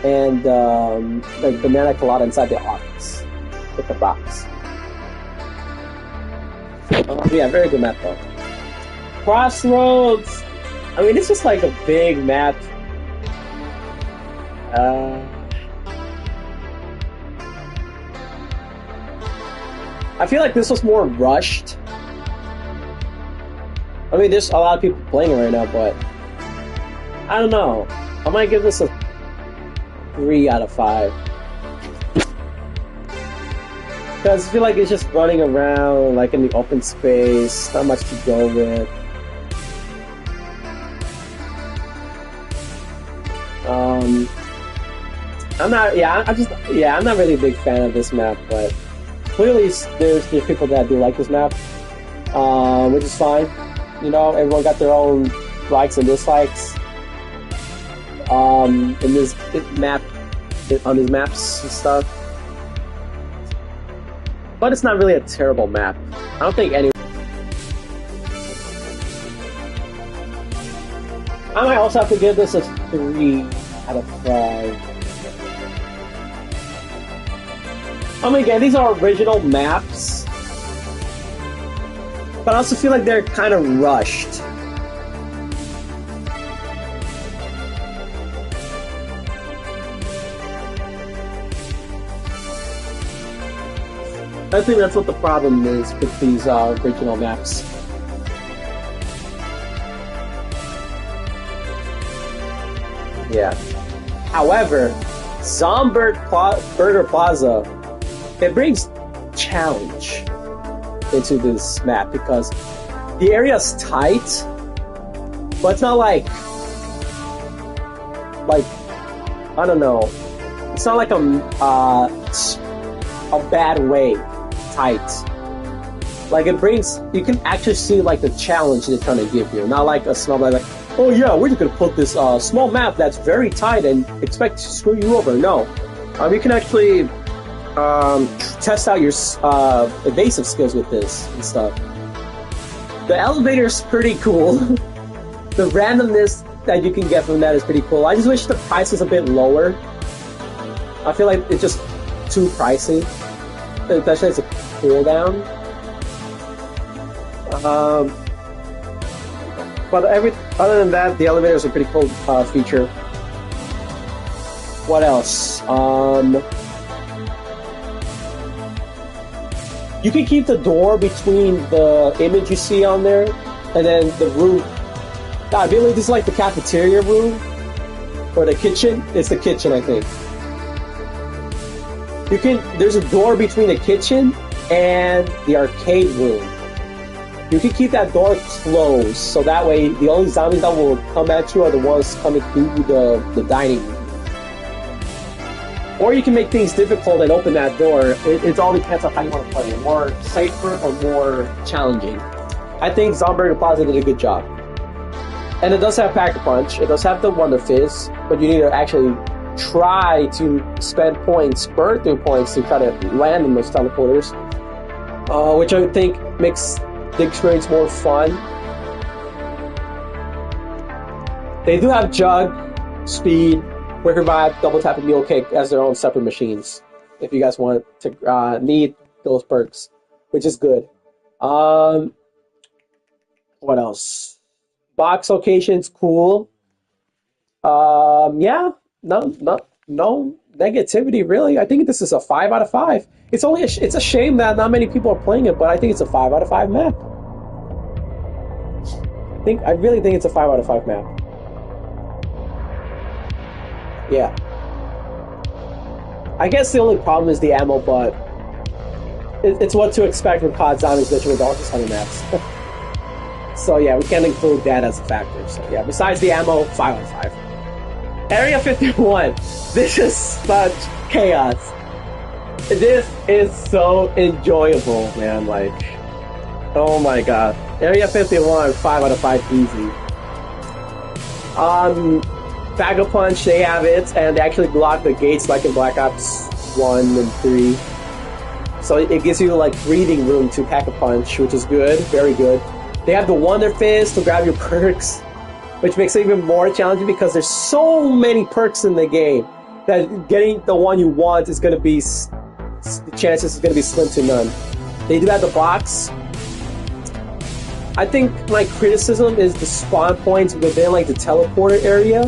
and like Banana Colada inside the office with the box. Yeah, very good map though. Crossroads! I mean, it's just like a big map. I feel like this was more rushed. I mean, there's a lot of people playing it right now, but I don't know. I might give this a 3 out of 5. Because I feel like it's just running around, like in the open space, not much to go with. I'm not really a big fan of this map, but clearly there's people that do like this map, which is fine. You know, everyone got their own likes and dislikes. In this map, on these maps and stuff. But it's not really a terrible map. I don't think any. I might also have to give this a 3 out of 5. I mean, again, these are original maps, but I also feel like they're kind of rushed. I think that's what the problem is with these original maps. Yeah. However, Burger Plaza, it brings challenge into this map because the area's tight, but it's not like I don't know. It's not like a bad way tight. Like it brings, you can actually see like the challenge they're trying to give you, not like a small like, oh yeah, we're just gonna put this small map that's very tight and expect to screw you over. No, you can actually test out your evasive skills with this and stuff. The elevator's pretty cool. The randomness that you can get from that is pretty cool. I just wish the price was a bit lower. I feel like it's just too pricey, especially as a cooldown. But other than that, the elevator is a pretty cool feature. What else? You can keep the door between the image you see on there and then the room. I believe this is like the cafeteria room or the kitchen. It's the kitchen, I think. There's a door between the kitchen and the arcade room. You can keep that door closed, so that way the only zombies that will come at you are the ones coming through the dining room. Or you can make things difficult and open that door. It all depends on how you want to play it. More safer or more challenging. I think Zomburger Plaza did a good job. And it does have Pack-a-Punch. It does have the Wonder Fizz, but you need to actually try to spend points, burn through points to try to land in those teleporters. Which I think makes the experience more fun. They do have Jug, Speed, Quick Revive, Double Tap, and Mule Kick as their own separate machines. If you guys want to need those perks, which is good. What else? Box locations, cool. Yeah, no negativity really. I think this is a 5 out of 5. It's a shame that not many people are playing it, but I think it's a 5 out of 5 map. I really think it's a 5 out of 5 map. Yeah. I guess the only problem is the ammo, but it's what to expect with COD Zombies Mission with Darkest Hunter maps. So yeah, we can't include that as a factor. So yeah, besides the ammo, 5 out of 5. Area 51. This is such chaos. This is so enjoyable, man. Like, oh my god. Area 51, 5 out of 5 easy. Bag of Punch, they have it, and they actually block the gates like in Black Ops 1 and 3. So it gives you like breathing room to pack a punch, which is good, very good. They have the Wonder Fist to grab your perks, which makes it even more challenging because there's so many perks in the game that getting the one you want is going to be, the chances is going to be slim to none. They do have the box. I think my criticism is the spawn points within like the teleporter area.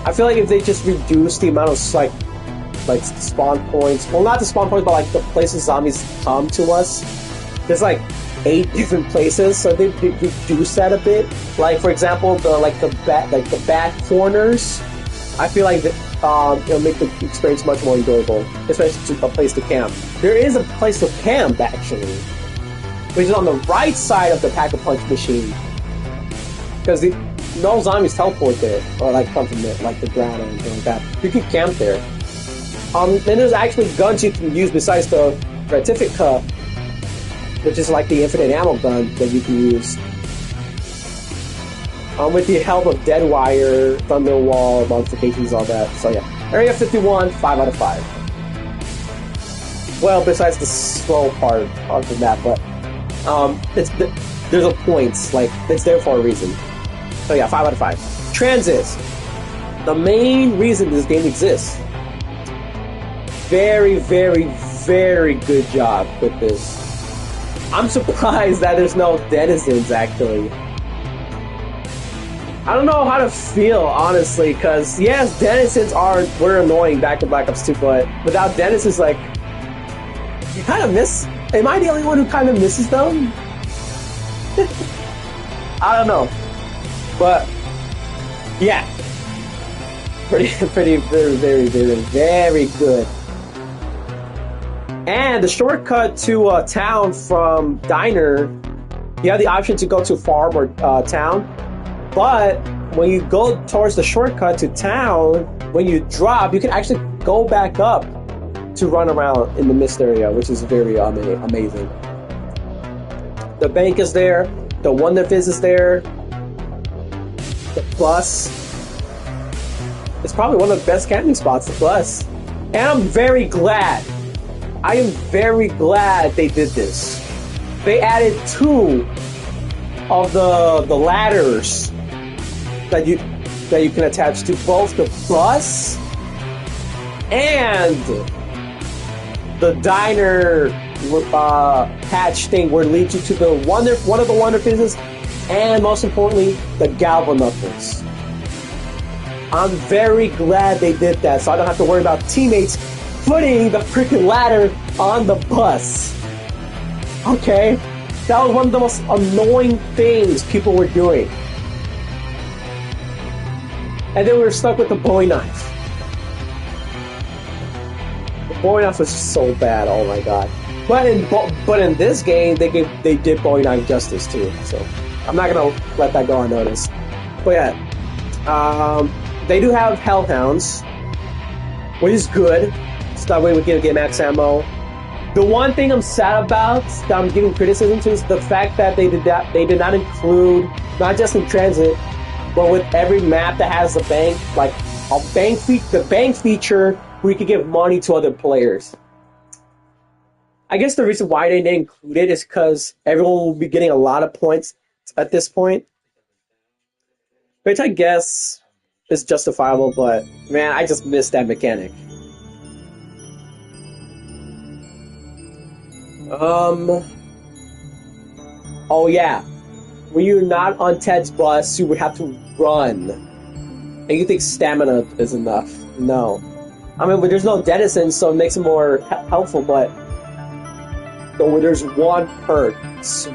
I feel like if they just reduce the amount of like spawn points, well, not the spawn points, but like the places zombies come to us. There's like 8 different places, so they reduce that a bit. Like for example, the back corners. I feel like it'll make the experience much more enjoyable, especially a place to camp. There is a place to camp actually, which is on the right side of the Pack-a-Punch machine, because no zombies teleport there or like come from there, like the ground or anything like that. You can camp there. Then there's actually guns you can use besides the Rectifica, which is like the infinite ammo gun that you can use. With the help of Deadwire, Thunderwall, modifications, all that. So yeah, Area 51, 5 out of 5. Well, besides the slow part of the map, but there's a point, like it's there for a reason. So yeah, 5 out of 5. Transit, the main reason this game exists. Very, very, very good job with this. I'm surprised that there's no denizens, actually. I don't know how to feel, honestly, because yes, denizens were annoying back in Black Ops 2, but without denizens, like, you kind of miss... Am I the only one who kind of misses them? I don't know. But, yeah. Very, very, very, very, very good. And the shortcut to town from Diner, you have the option to go to farm or town, but when you go towards the shortcut to town, when you drop, you can actually go back up to run around in the mist area, which is very amazing. The bank is there, the Wonder Fizz is there, the bus. It's probably one of the best camping spots, the bus. And I'm very glad. I am very glad they did this. They added 2 of the ladders that you can attach to both the bus and the diner hatch thing, where it leads you to one of the Wonder Fizzes, and most importantly, the Galva Knuckles. I'm very glad they did that, so I don't have to worry about teammates putting the freaking ladder on the bus. Okay? That was one of the most annoying things people were doing. And then we were stuck with the Bowie knife. The Bowie knife was so bad, oh my god. But in this game, they did Bowie knife justice too, so I'm not gonna let that go unnoticed. But yeah, they do have Hellhounds, which is good. So that way we can get max ammo. The one thing I'm sad about, that I'm giving criticism to, is the fact that they did not include, not just in Transit, but with every map that has a bank, like the bank feature where you can give money to other players. I guess the reason why they didn't include it is because everyone will be getting a lot of points at this point, which I guess is justifiable, but man, I just missed that mechanic. Oh yeah, when you're not on Ted's bus, you would have to run. And you think stamina is enough. No. I mean, there's no denizens, so it makes it more helpful, but there's one perk,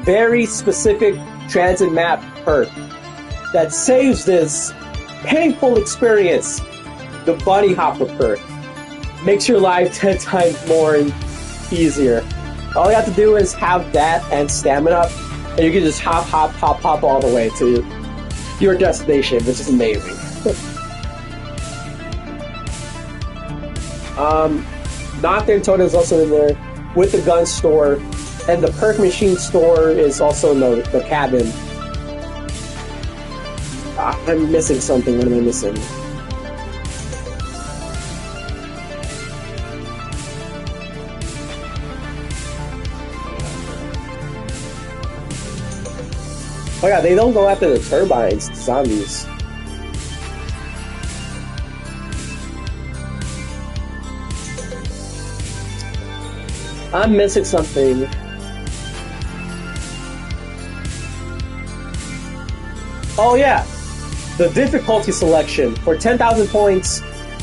very specific transit map perk, that saves this painful experience. The bunny hopper perk makes your life 10 times more easier. All you have to do is have that and stamina, and you can just hop all the way to your destination, which is amazing. Knockdown Totem is also in there with the gun store, and the perk machine store is also in the cabin. I'm missing something. What am I missing? Oh yeah, they don't go after the turbines, the zombies. I'm missing something. Oh yeah, the difficulty selection. For 10,000 points,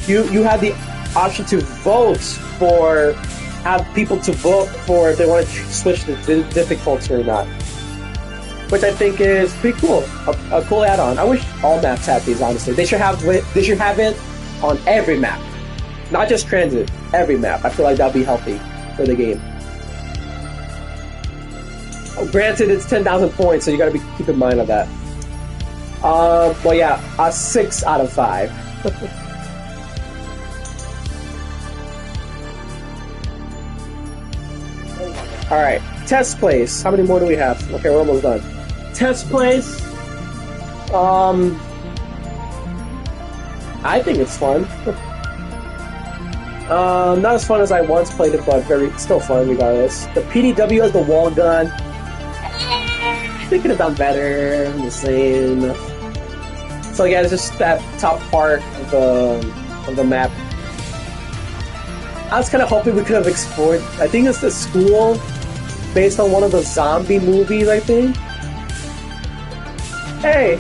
you have the option to vote for, have people to vote for if they want to switch the difficulty or not. Which I think is pretty cool. A cool add-on. I wish all maps had these, honestly. They should have it on every map. Not just transit, every map. I feel like that'd be healthy for the game. Oh, granted, it's 10,000 points, so you gotta keep in mind of that. Well, yeah, a 6 out of 5. Alright, test place. How many more do we have? Okay, we're almost done. Test place. I think it's fun. Not as fun as I once played it, but still fun regardless. The PDW has the wall gun. They could have done better. I'm just saying. So yeah, it's just that top part of the map. I was kind of hoping we could have explored. I think it's the school based on one of the zombie movies. I think. Hey,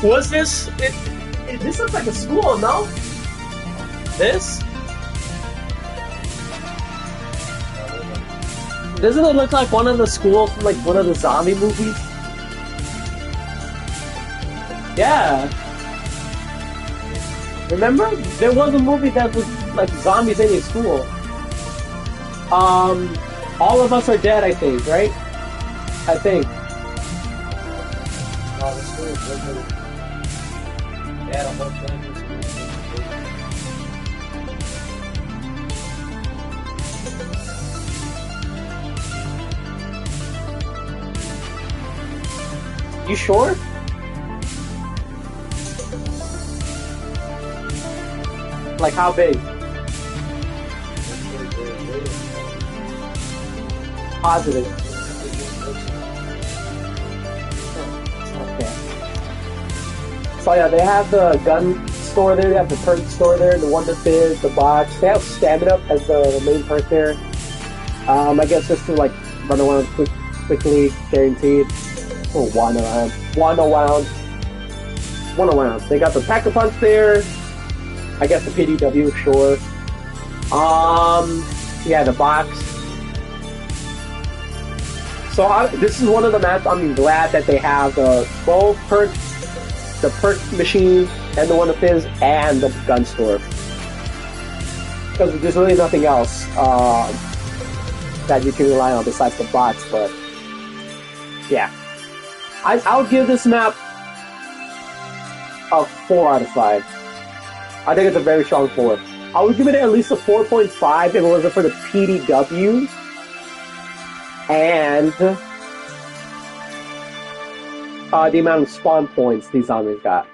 was this? This looks like a school, no? This? Doesn't it look like one of the schools from like one of the zombie movies? Yeah. Remember? There was a movie that was like zombies in a school. All of Us Are Dead, I think, right? I think. Oh, the school is really they had a whole thing. You sure? Like how big? Positive. Okay. So yeah, they have the gun store there, they have the perk store there, the Wonder Fizz, the box. They have stamina as the main perk there. I guess just to like run around quickly, guaranteed. Oh, one around. They got the Pack-a-Punch there. I guess the PDW, sure. Yeah, the box. So this is one of the maps I'm glad that they have both the perk machine and the Wonder Fizz and the gun store. Because there's really nothing else that you can rely on besides the bots, but yeah. I'll give this map a 4 out of 5. I think it's a very strong 4. I would give it at least a 4.5 if it wasn't for the PDW and the amount of spawn points these zombies got.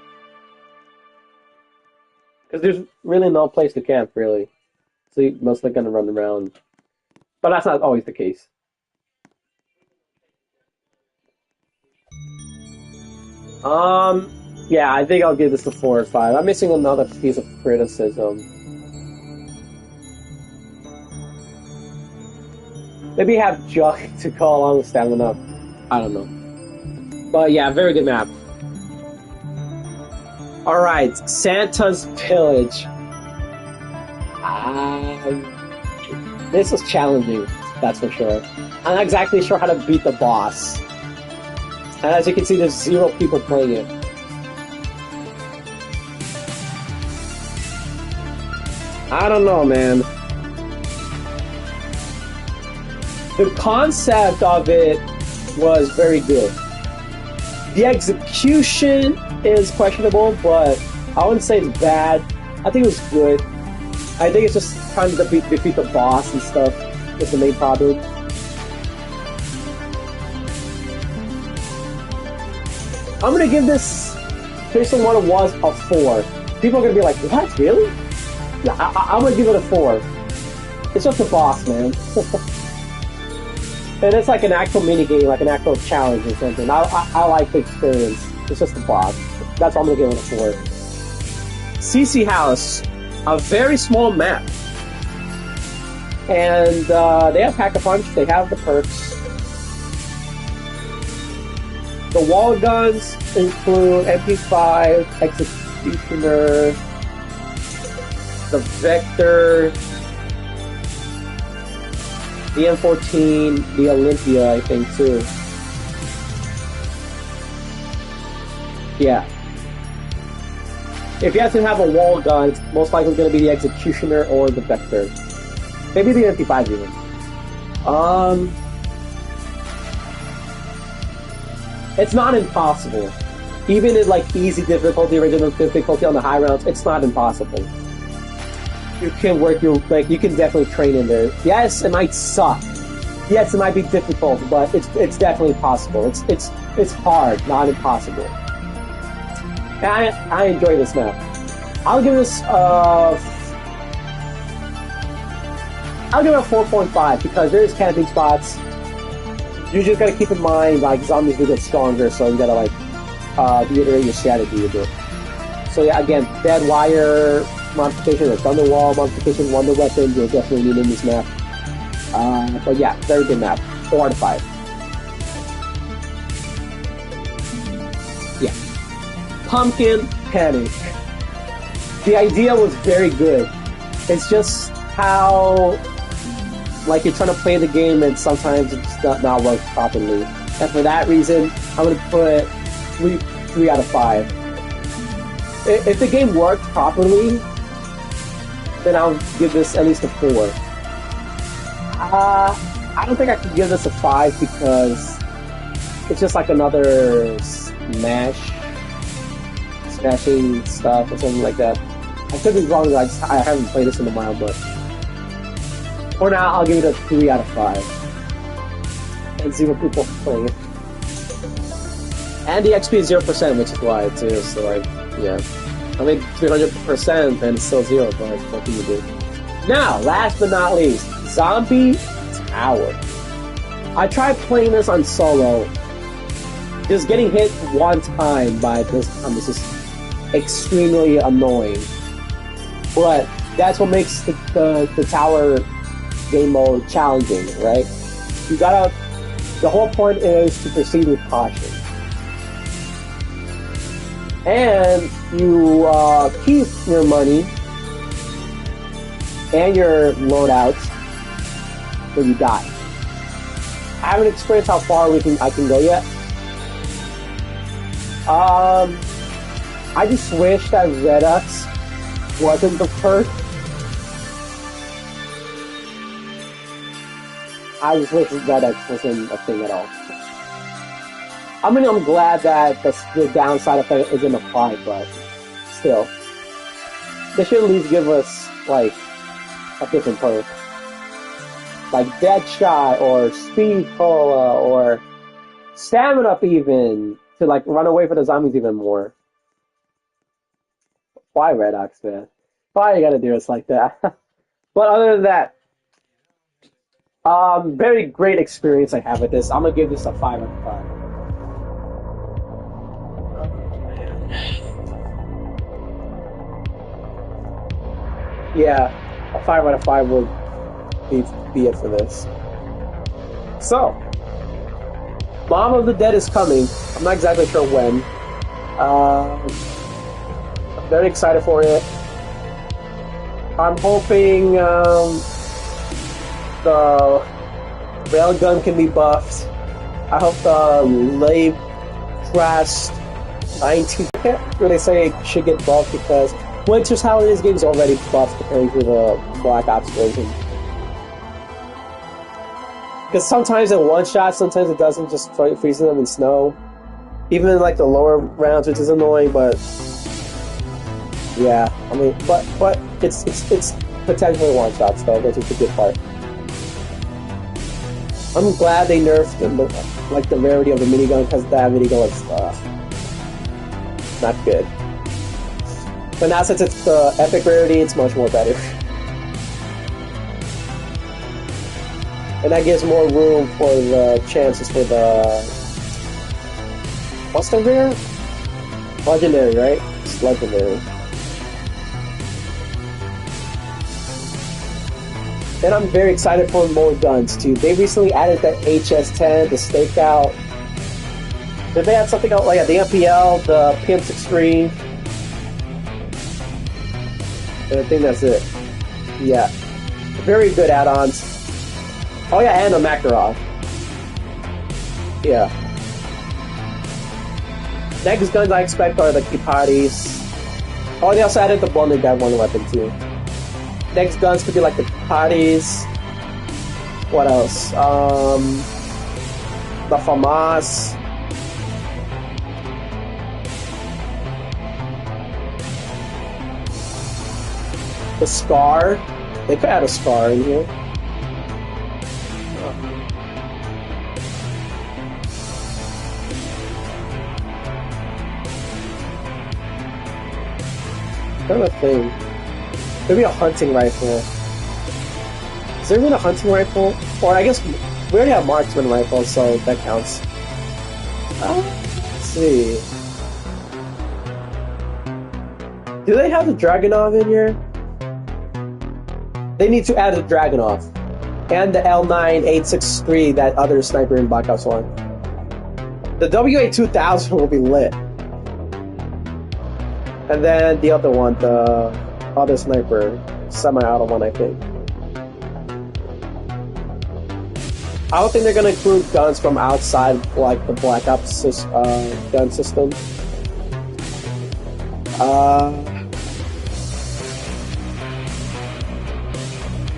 Because there's really no place to camp, really. So you're mostly going to run around. But that's not always the case. Yeah, I think I'll give this a 4 or 5. I'm missing another piece of criticism. Maybe have Jock to call on the stamina. I don't know. But yeah, very good map. Alright, Santa's Village. This is challenging, that's for sure. I'm not exactly sure how to beat the boss. And as you can see, there's 0 people playing it. I don't know, man. The concept of it was very good. The execution is questionable, but I wouldn't say it's bad. I think it was good. I think it's just trying to defeat the boss and stuff is the main problem. I'm gonna give this, based on what it was, a 4. People are gonna be like, what, really? Yeah, I'm gonna give it a 4. It's just a boss, man. And it's like an actual minigame, like an actual challenge or something. I like the experience. It's just a boss. That's why I'm gonna give it a 4. CC House, a very small map. And they have Pack-a-Punch, they have the perks. The wall guns include MP5, Executioner, the Vector, the M14, the Olympia, I think, too. Yeah. If you have to have a wall gun, it's most likely going to be the Executioner or the Vector. Maybe the MP5 even. It's not impossible. Even in like easy difficulty, original difficulty on the high rounds, it's not impossible. You can work your, like, you can definitely train in there. Yes, it might suck. Yes, it might be difficult, but it's definitely possible. It's hard, not impossible. And I enjoy this map. I'll give this I'll give it a 4.5 because there's camping spots. You just gotta keep in mind, like, zombies do get stronger, so you gotta, like, reiterate your strategy a bit. So yeah, again, dead wire modification, or thunder wall modification, wonder weapon, you'll definitely need in this map. But yeah, very good map. 4 out of 5. Yeah. Pumpkin Panic. The idea was very good. It's just how, like, you're trying to play the game and sometimes it's not work properly. And for that reason, I'm going to put 3 out of 5. If the game worked properly, then I'll give this at least a 4. I don't think I could give this a 5 because it's just like another smashing stuff or something like that. I could be wrong, I haven't played this in a while, but for now, I'll give it a 3 out of 5. And see what people play it. And the XP is 0%, which is why, too, so, like, yeah. I mean, 300% and it's still 0, but what can you do? Now, last but not least, Zombie Tower. I tried playing this on solo. Just getting hit one time by this is extremely annoying. But that's what makes the tower game mode challenging, right? The whole point is to proceed with caution. And you keep your money and your loadouts when you die. I haven't experienced how far I can go yet. I just wish that Redux wasn't the perk. I just wish Redux wasn't a thing at all. I mean, I'm glad that the downside effect isn't applied, but still. They should at least give us, like, a different perk. Like Deadshot, or Speed Cola, or Stamina Up even, to, like, run away from the zombies even more. Why Redux, man? Why you gotta do us like that? But other than that, very great experience I have with this. I'm gonna give this a 5 out of 5. Yeah, a 5 out of 5 would be it for this. So, Mom of the Dead is coming. I'm not exactly sure when. I'm very excited for it. I'm hoping the railgun can be buffed. I hope the Lave Trust 19, I can't really say it should get buffed because Winter's Holidays game is already buffed compared to the Black Ops version. Because sometimes it one-shot, sometimes it doesn't, just freezing them in snow. even in like the lower rounds, which is annoying, but yeah, I mean, but it's potentially one shots though, which is the good part. I'm glad they nerfed the rarity of the minigun because that minigun was not good. But now since it's the epic rarity, it's much more better. And that gives more room for the chances for the... What's the rare? Legendary, right? It's legendary. And I'm very excited for more guns too. They recently added the HS-10, the Stakeout. Did they add something else? Like the MPL, the PM63. And I think that's it. Yeah. Very good add-ons. Oh yeah, and a Makarov. Yeah. Next guns I expect are the Kiparis. Oh, they also added the Bonded Guy one weapon too. Next guns could be like the Kiparis. What else? The FAMAS. The Scar. They could add a Scar in here. Kind of thing. Maybe a hunting rifle. Is there even a hunting rifle? Or I guess we already have marksman rifles, so that counts. Let's see. Do they have the Dragunov in here? They need to add the Dragunov. And the L9863, that other sniper in Black Ops 1. The WA-2000 will be lit. And then the other one, the other sniper, semi-auto one, I think. I don't think they're gonna include guns from outside, like the Black Ops gun system.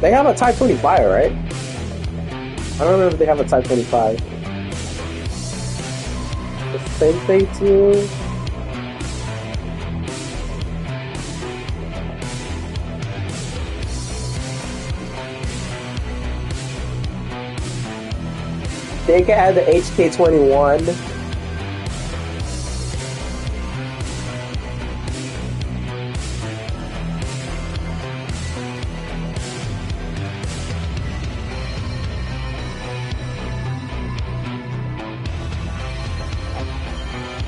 They have a Type 25, right? I don't know if they have a Type 25. I think they do. They can add the HK-21.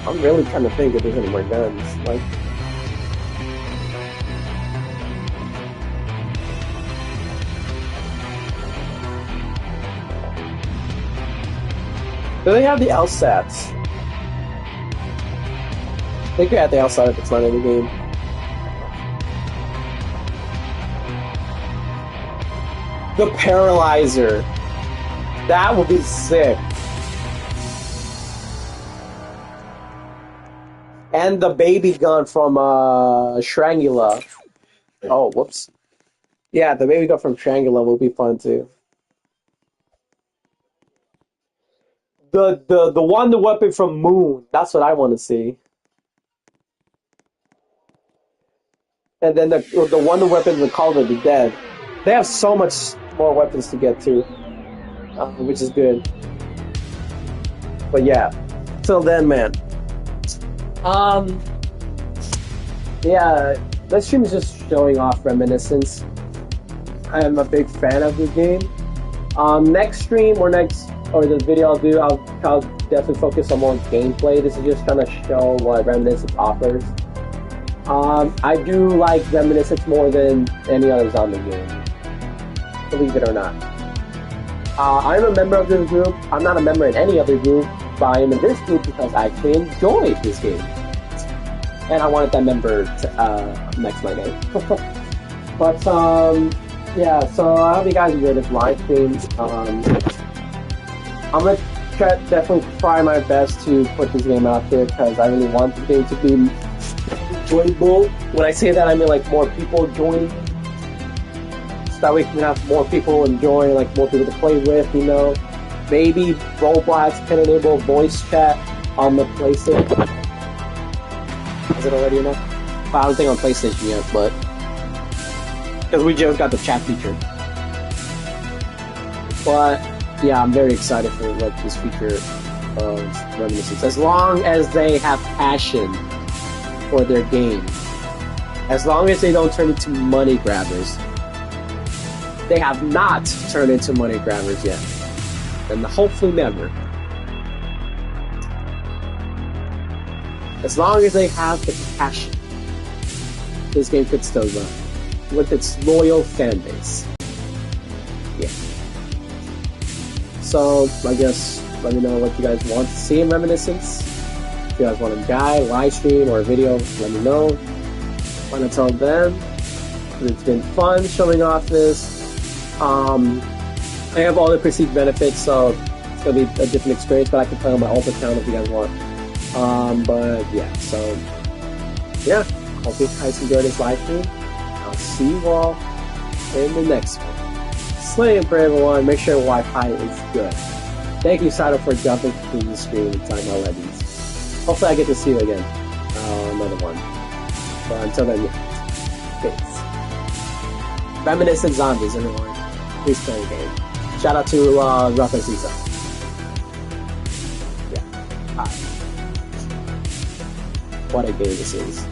I'm really trying to think if there's any more guns. Like, do they have the LSATs? They could add the LSAT if it's not in the game. The Paralyzer. That would be sick. And the baby gun from Shrangula. Oh, whoops. Yeah, the baby gun from Shrangula will be fun too. The one, the weapon from Moon. That's what I want to see. And then the one, the weapon in Call of the Dead. They have so much more weapons to get to, which is good. But yeah, till then, man. Yeah, this stream is just showing off Reminiscence. I am a big fan of the game. Next stream or the video I'll do, I'll definitely focus on more gameplay. This is just trying to show what Reminiscence offers. I do like Reminiscence more than any other zombie game, believe it or not. I'm a member of this group. I'm not a member in any other group, but I am in this group because I actually enjoy this game. And I wanted that member to next my name. But, yeah, so I hope you guys enjoyed this live stream. I'm going to definitely try my best to put this game out there because I really want the game to be enjoyable. When I say that, I mean like more people join. So that we can have more people enjoy, like more people to play with, you know. Maybe Roblox can enable voice chat on the PlayStation. Is it already enough? I don't think on PlayStation yet, but because we just got the chat feature. But yeah, I'm very excited for what this feature of Reminiscence. As long as they have passion for their game, as long as they don't turn into money grabbers. They have not turned into money grabbers yet, and hopefully never. As long as they have the passion, this game could still run with its loyal fan base. Yeah. So I guess let me know what you guys want to see in Reminiscence. If you guys want a guide, live stream, or a video, let me know. Want to tell them. It's been fun showing off this. I have all the perceived benefits, so it's gonna be a different experience. But I can play on my alt account if you guys want. But yeah, so yeah. Hope you guys enjoyed this live stream. I'll see you all in the next one. Slaying for everyone. Make sure Wi-Fi is good. Thank you, Sato, for jumping through the screen inside my legends. Hopefully I get to see you again. Another one. But until then, yeah. Peace. Reminiscence Zombies, everyone. Please play the game. Shout out to Rafa Cisa. Yeah. Hi. What a game this is.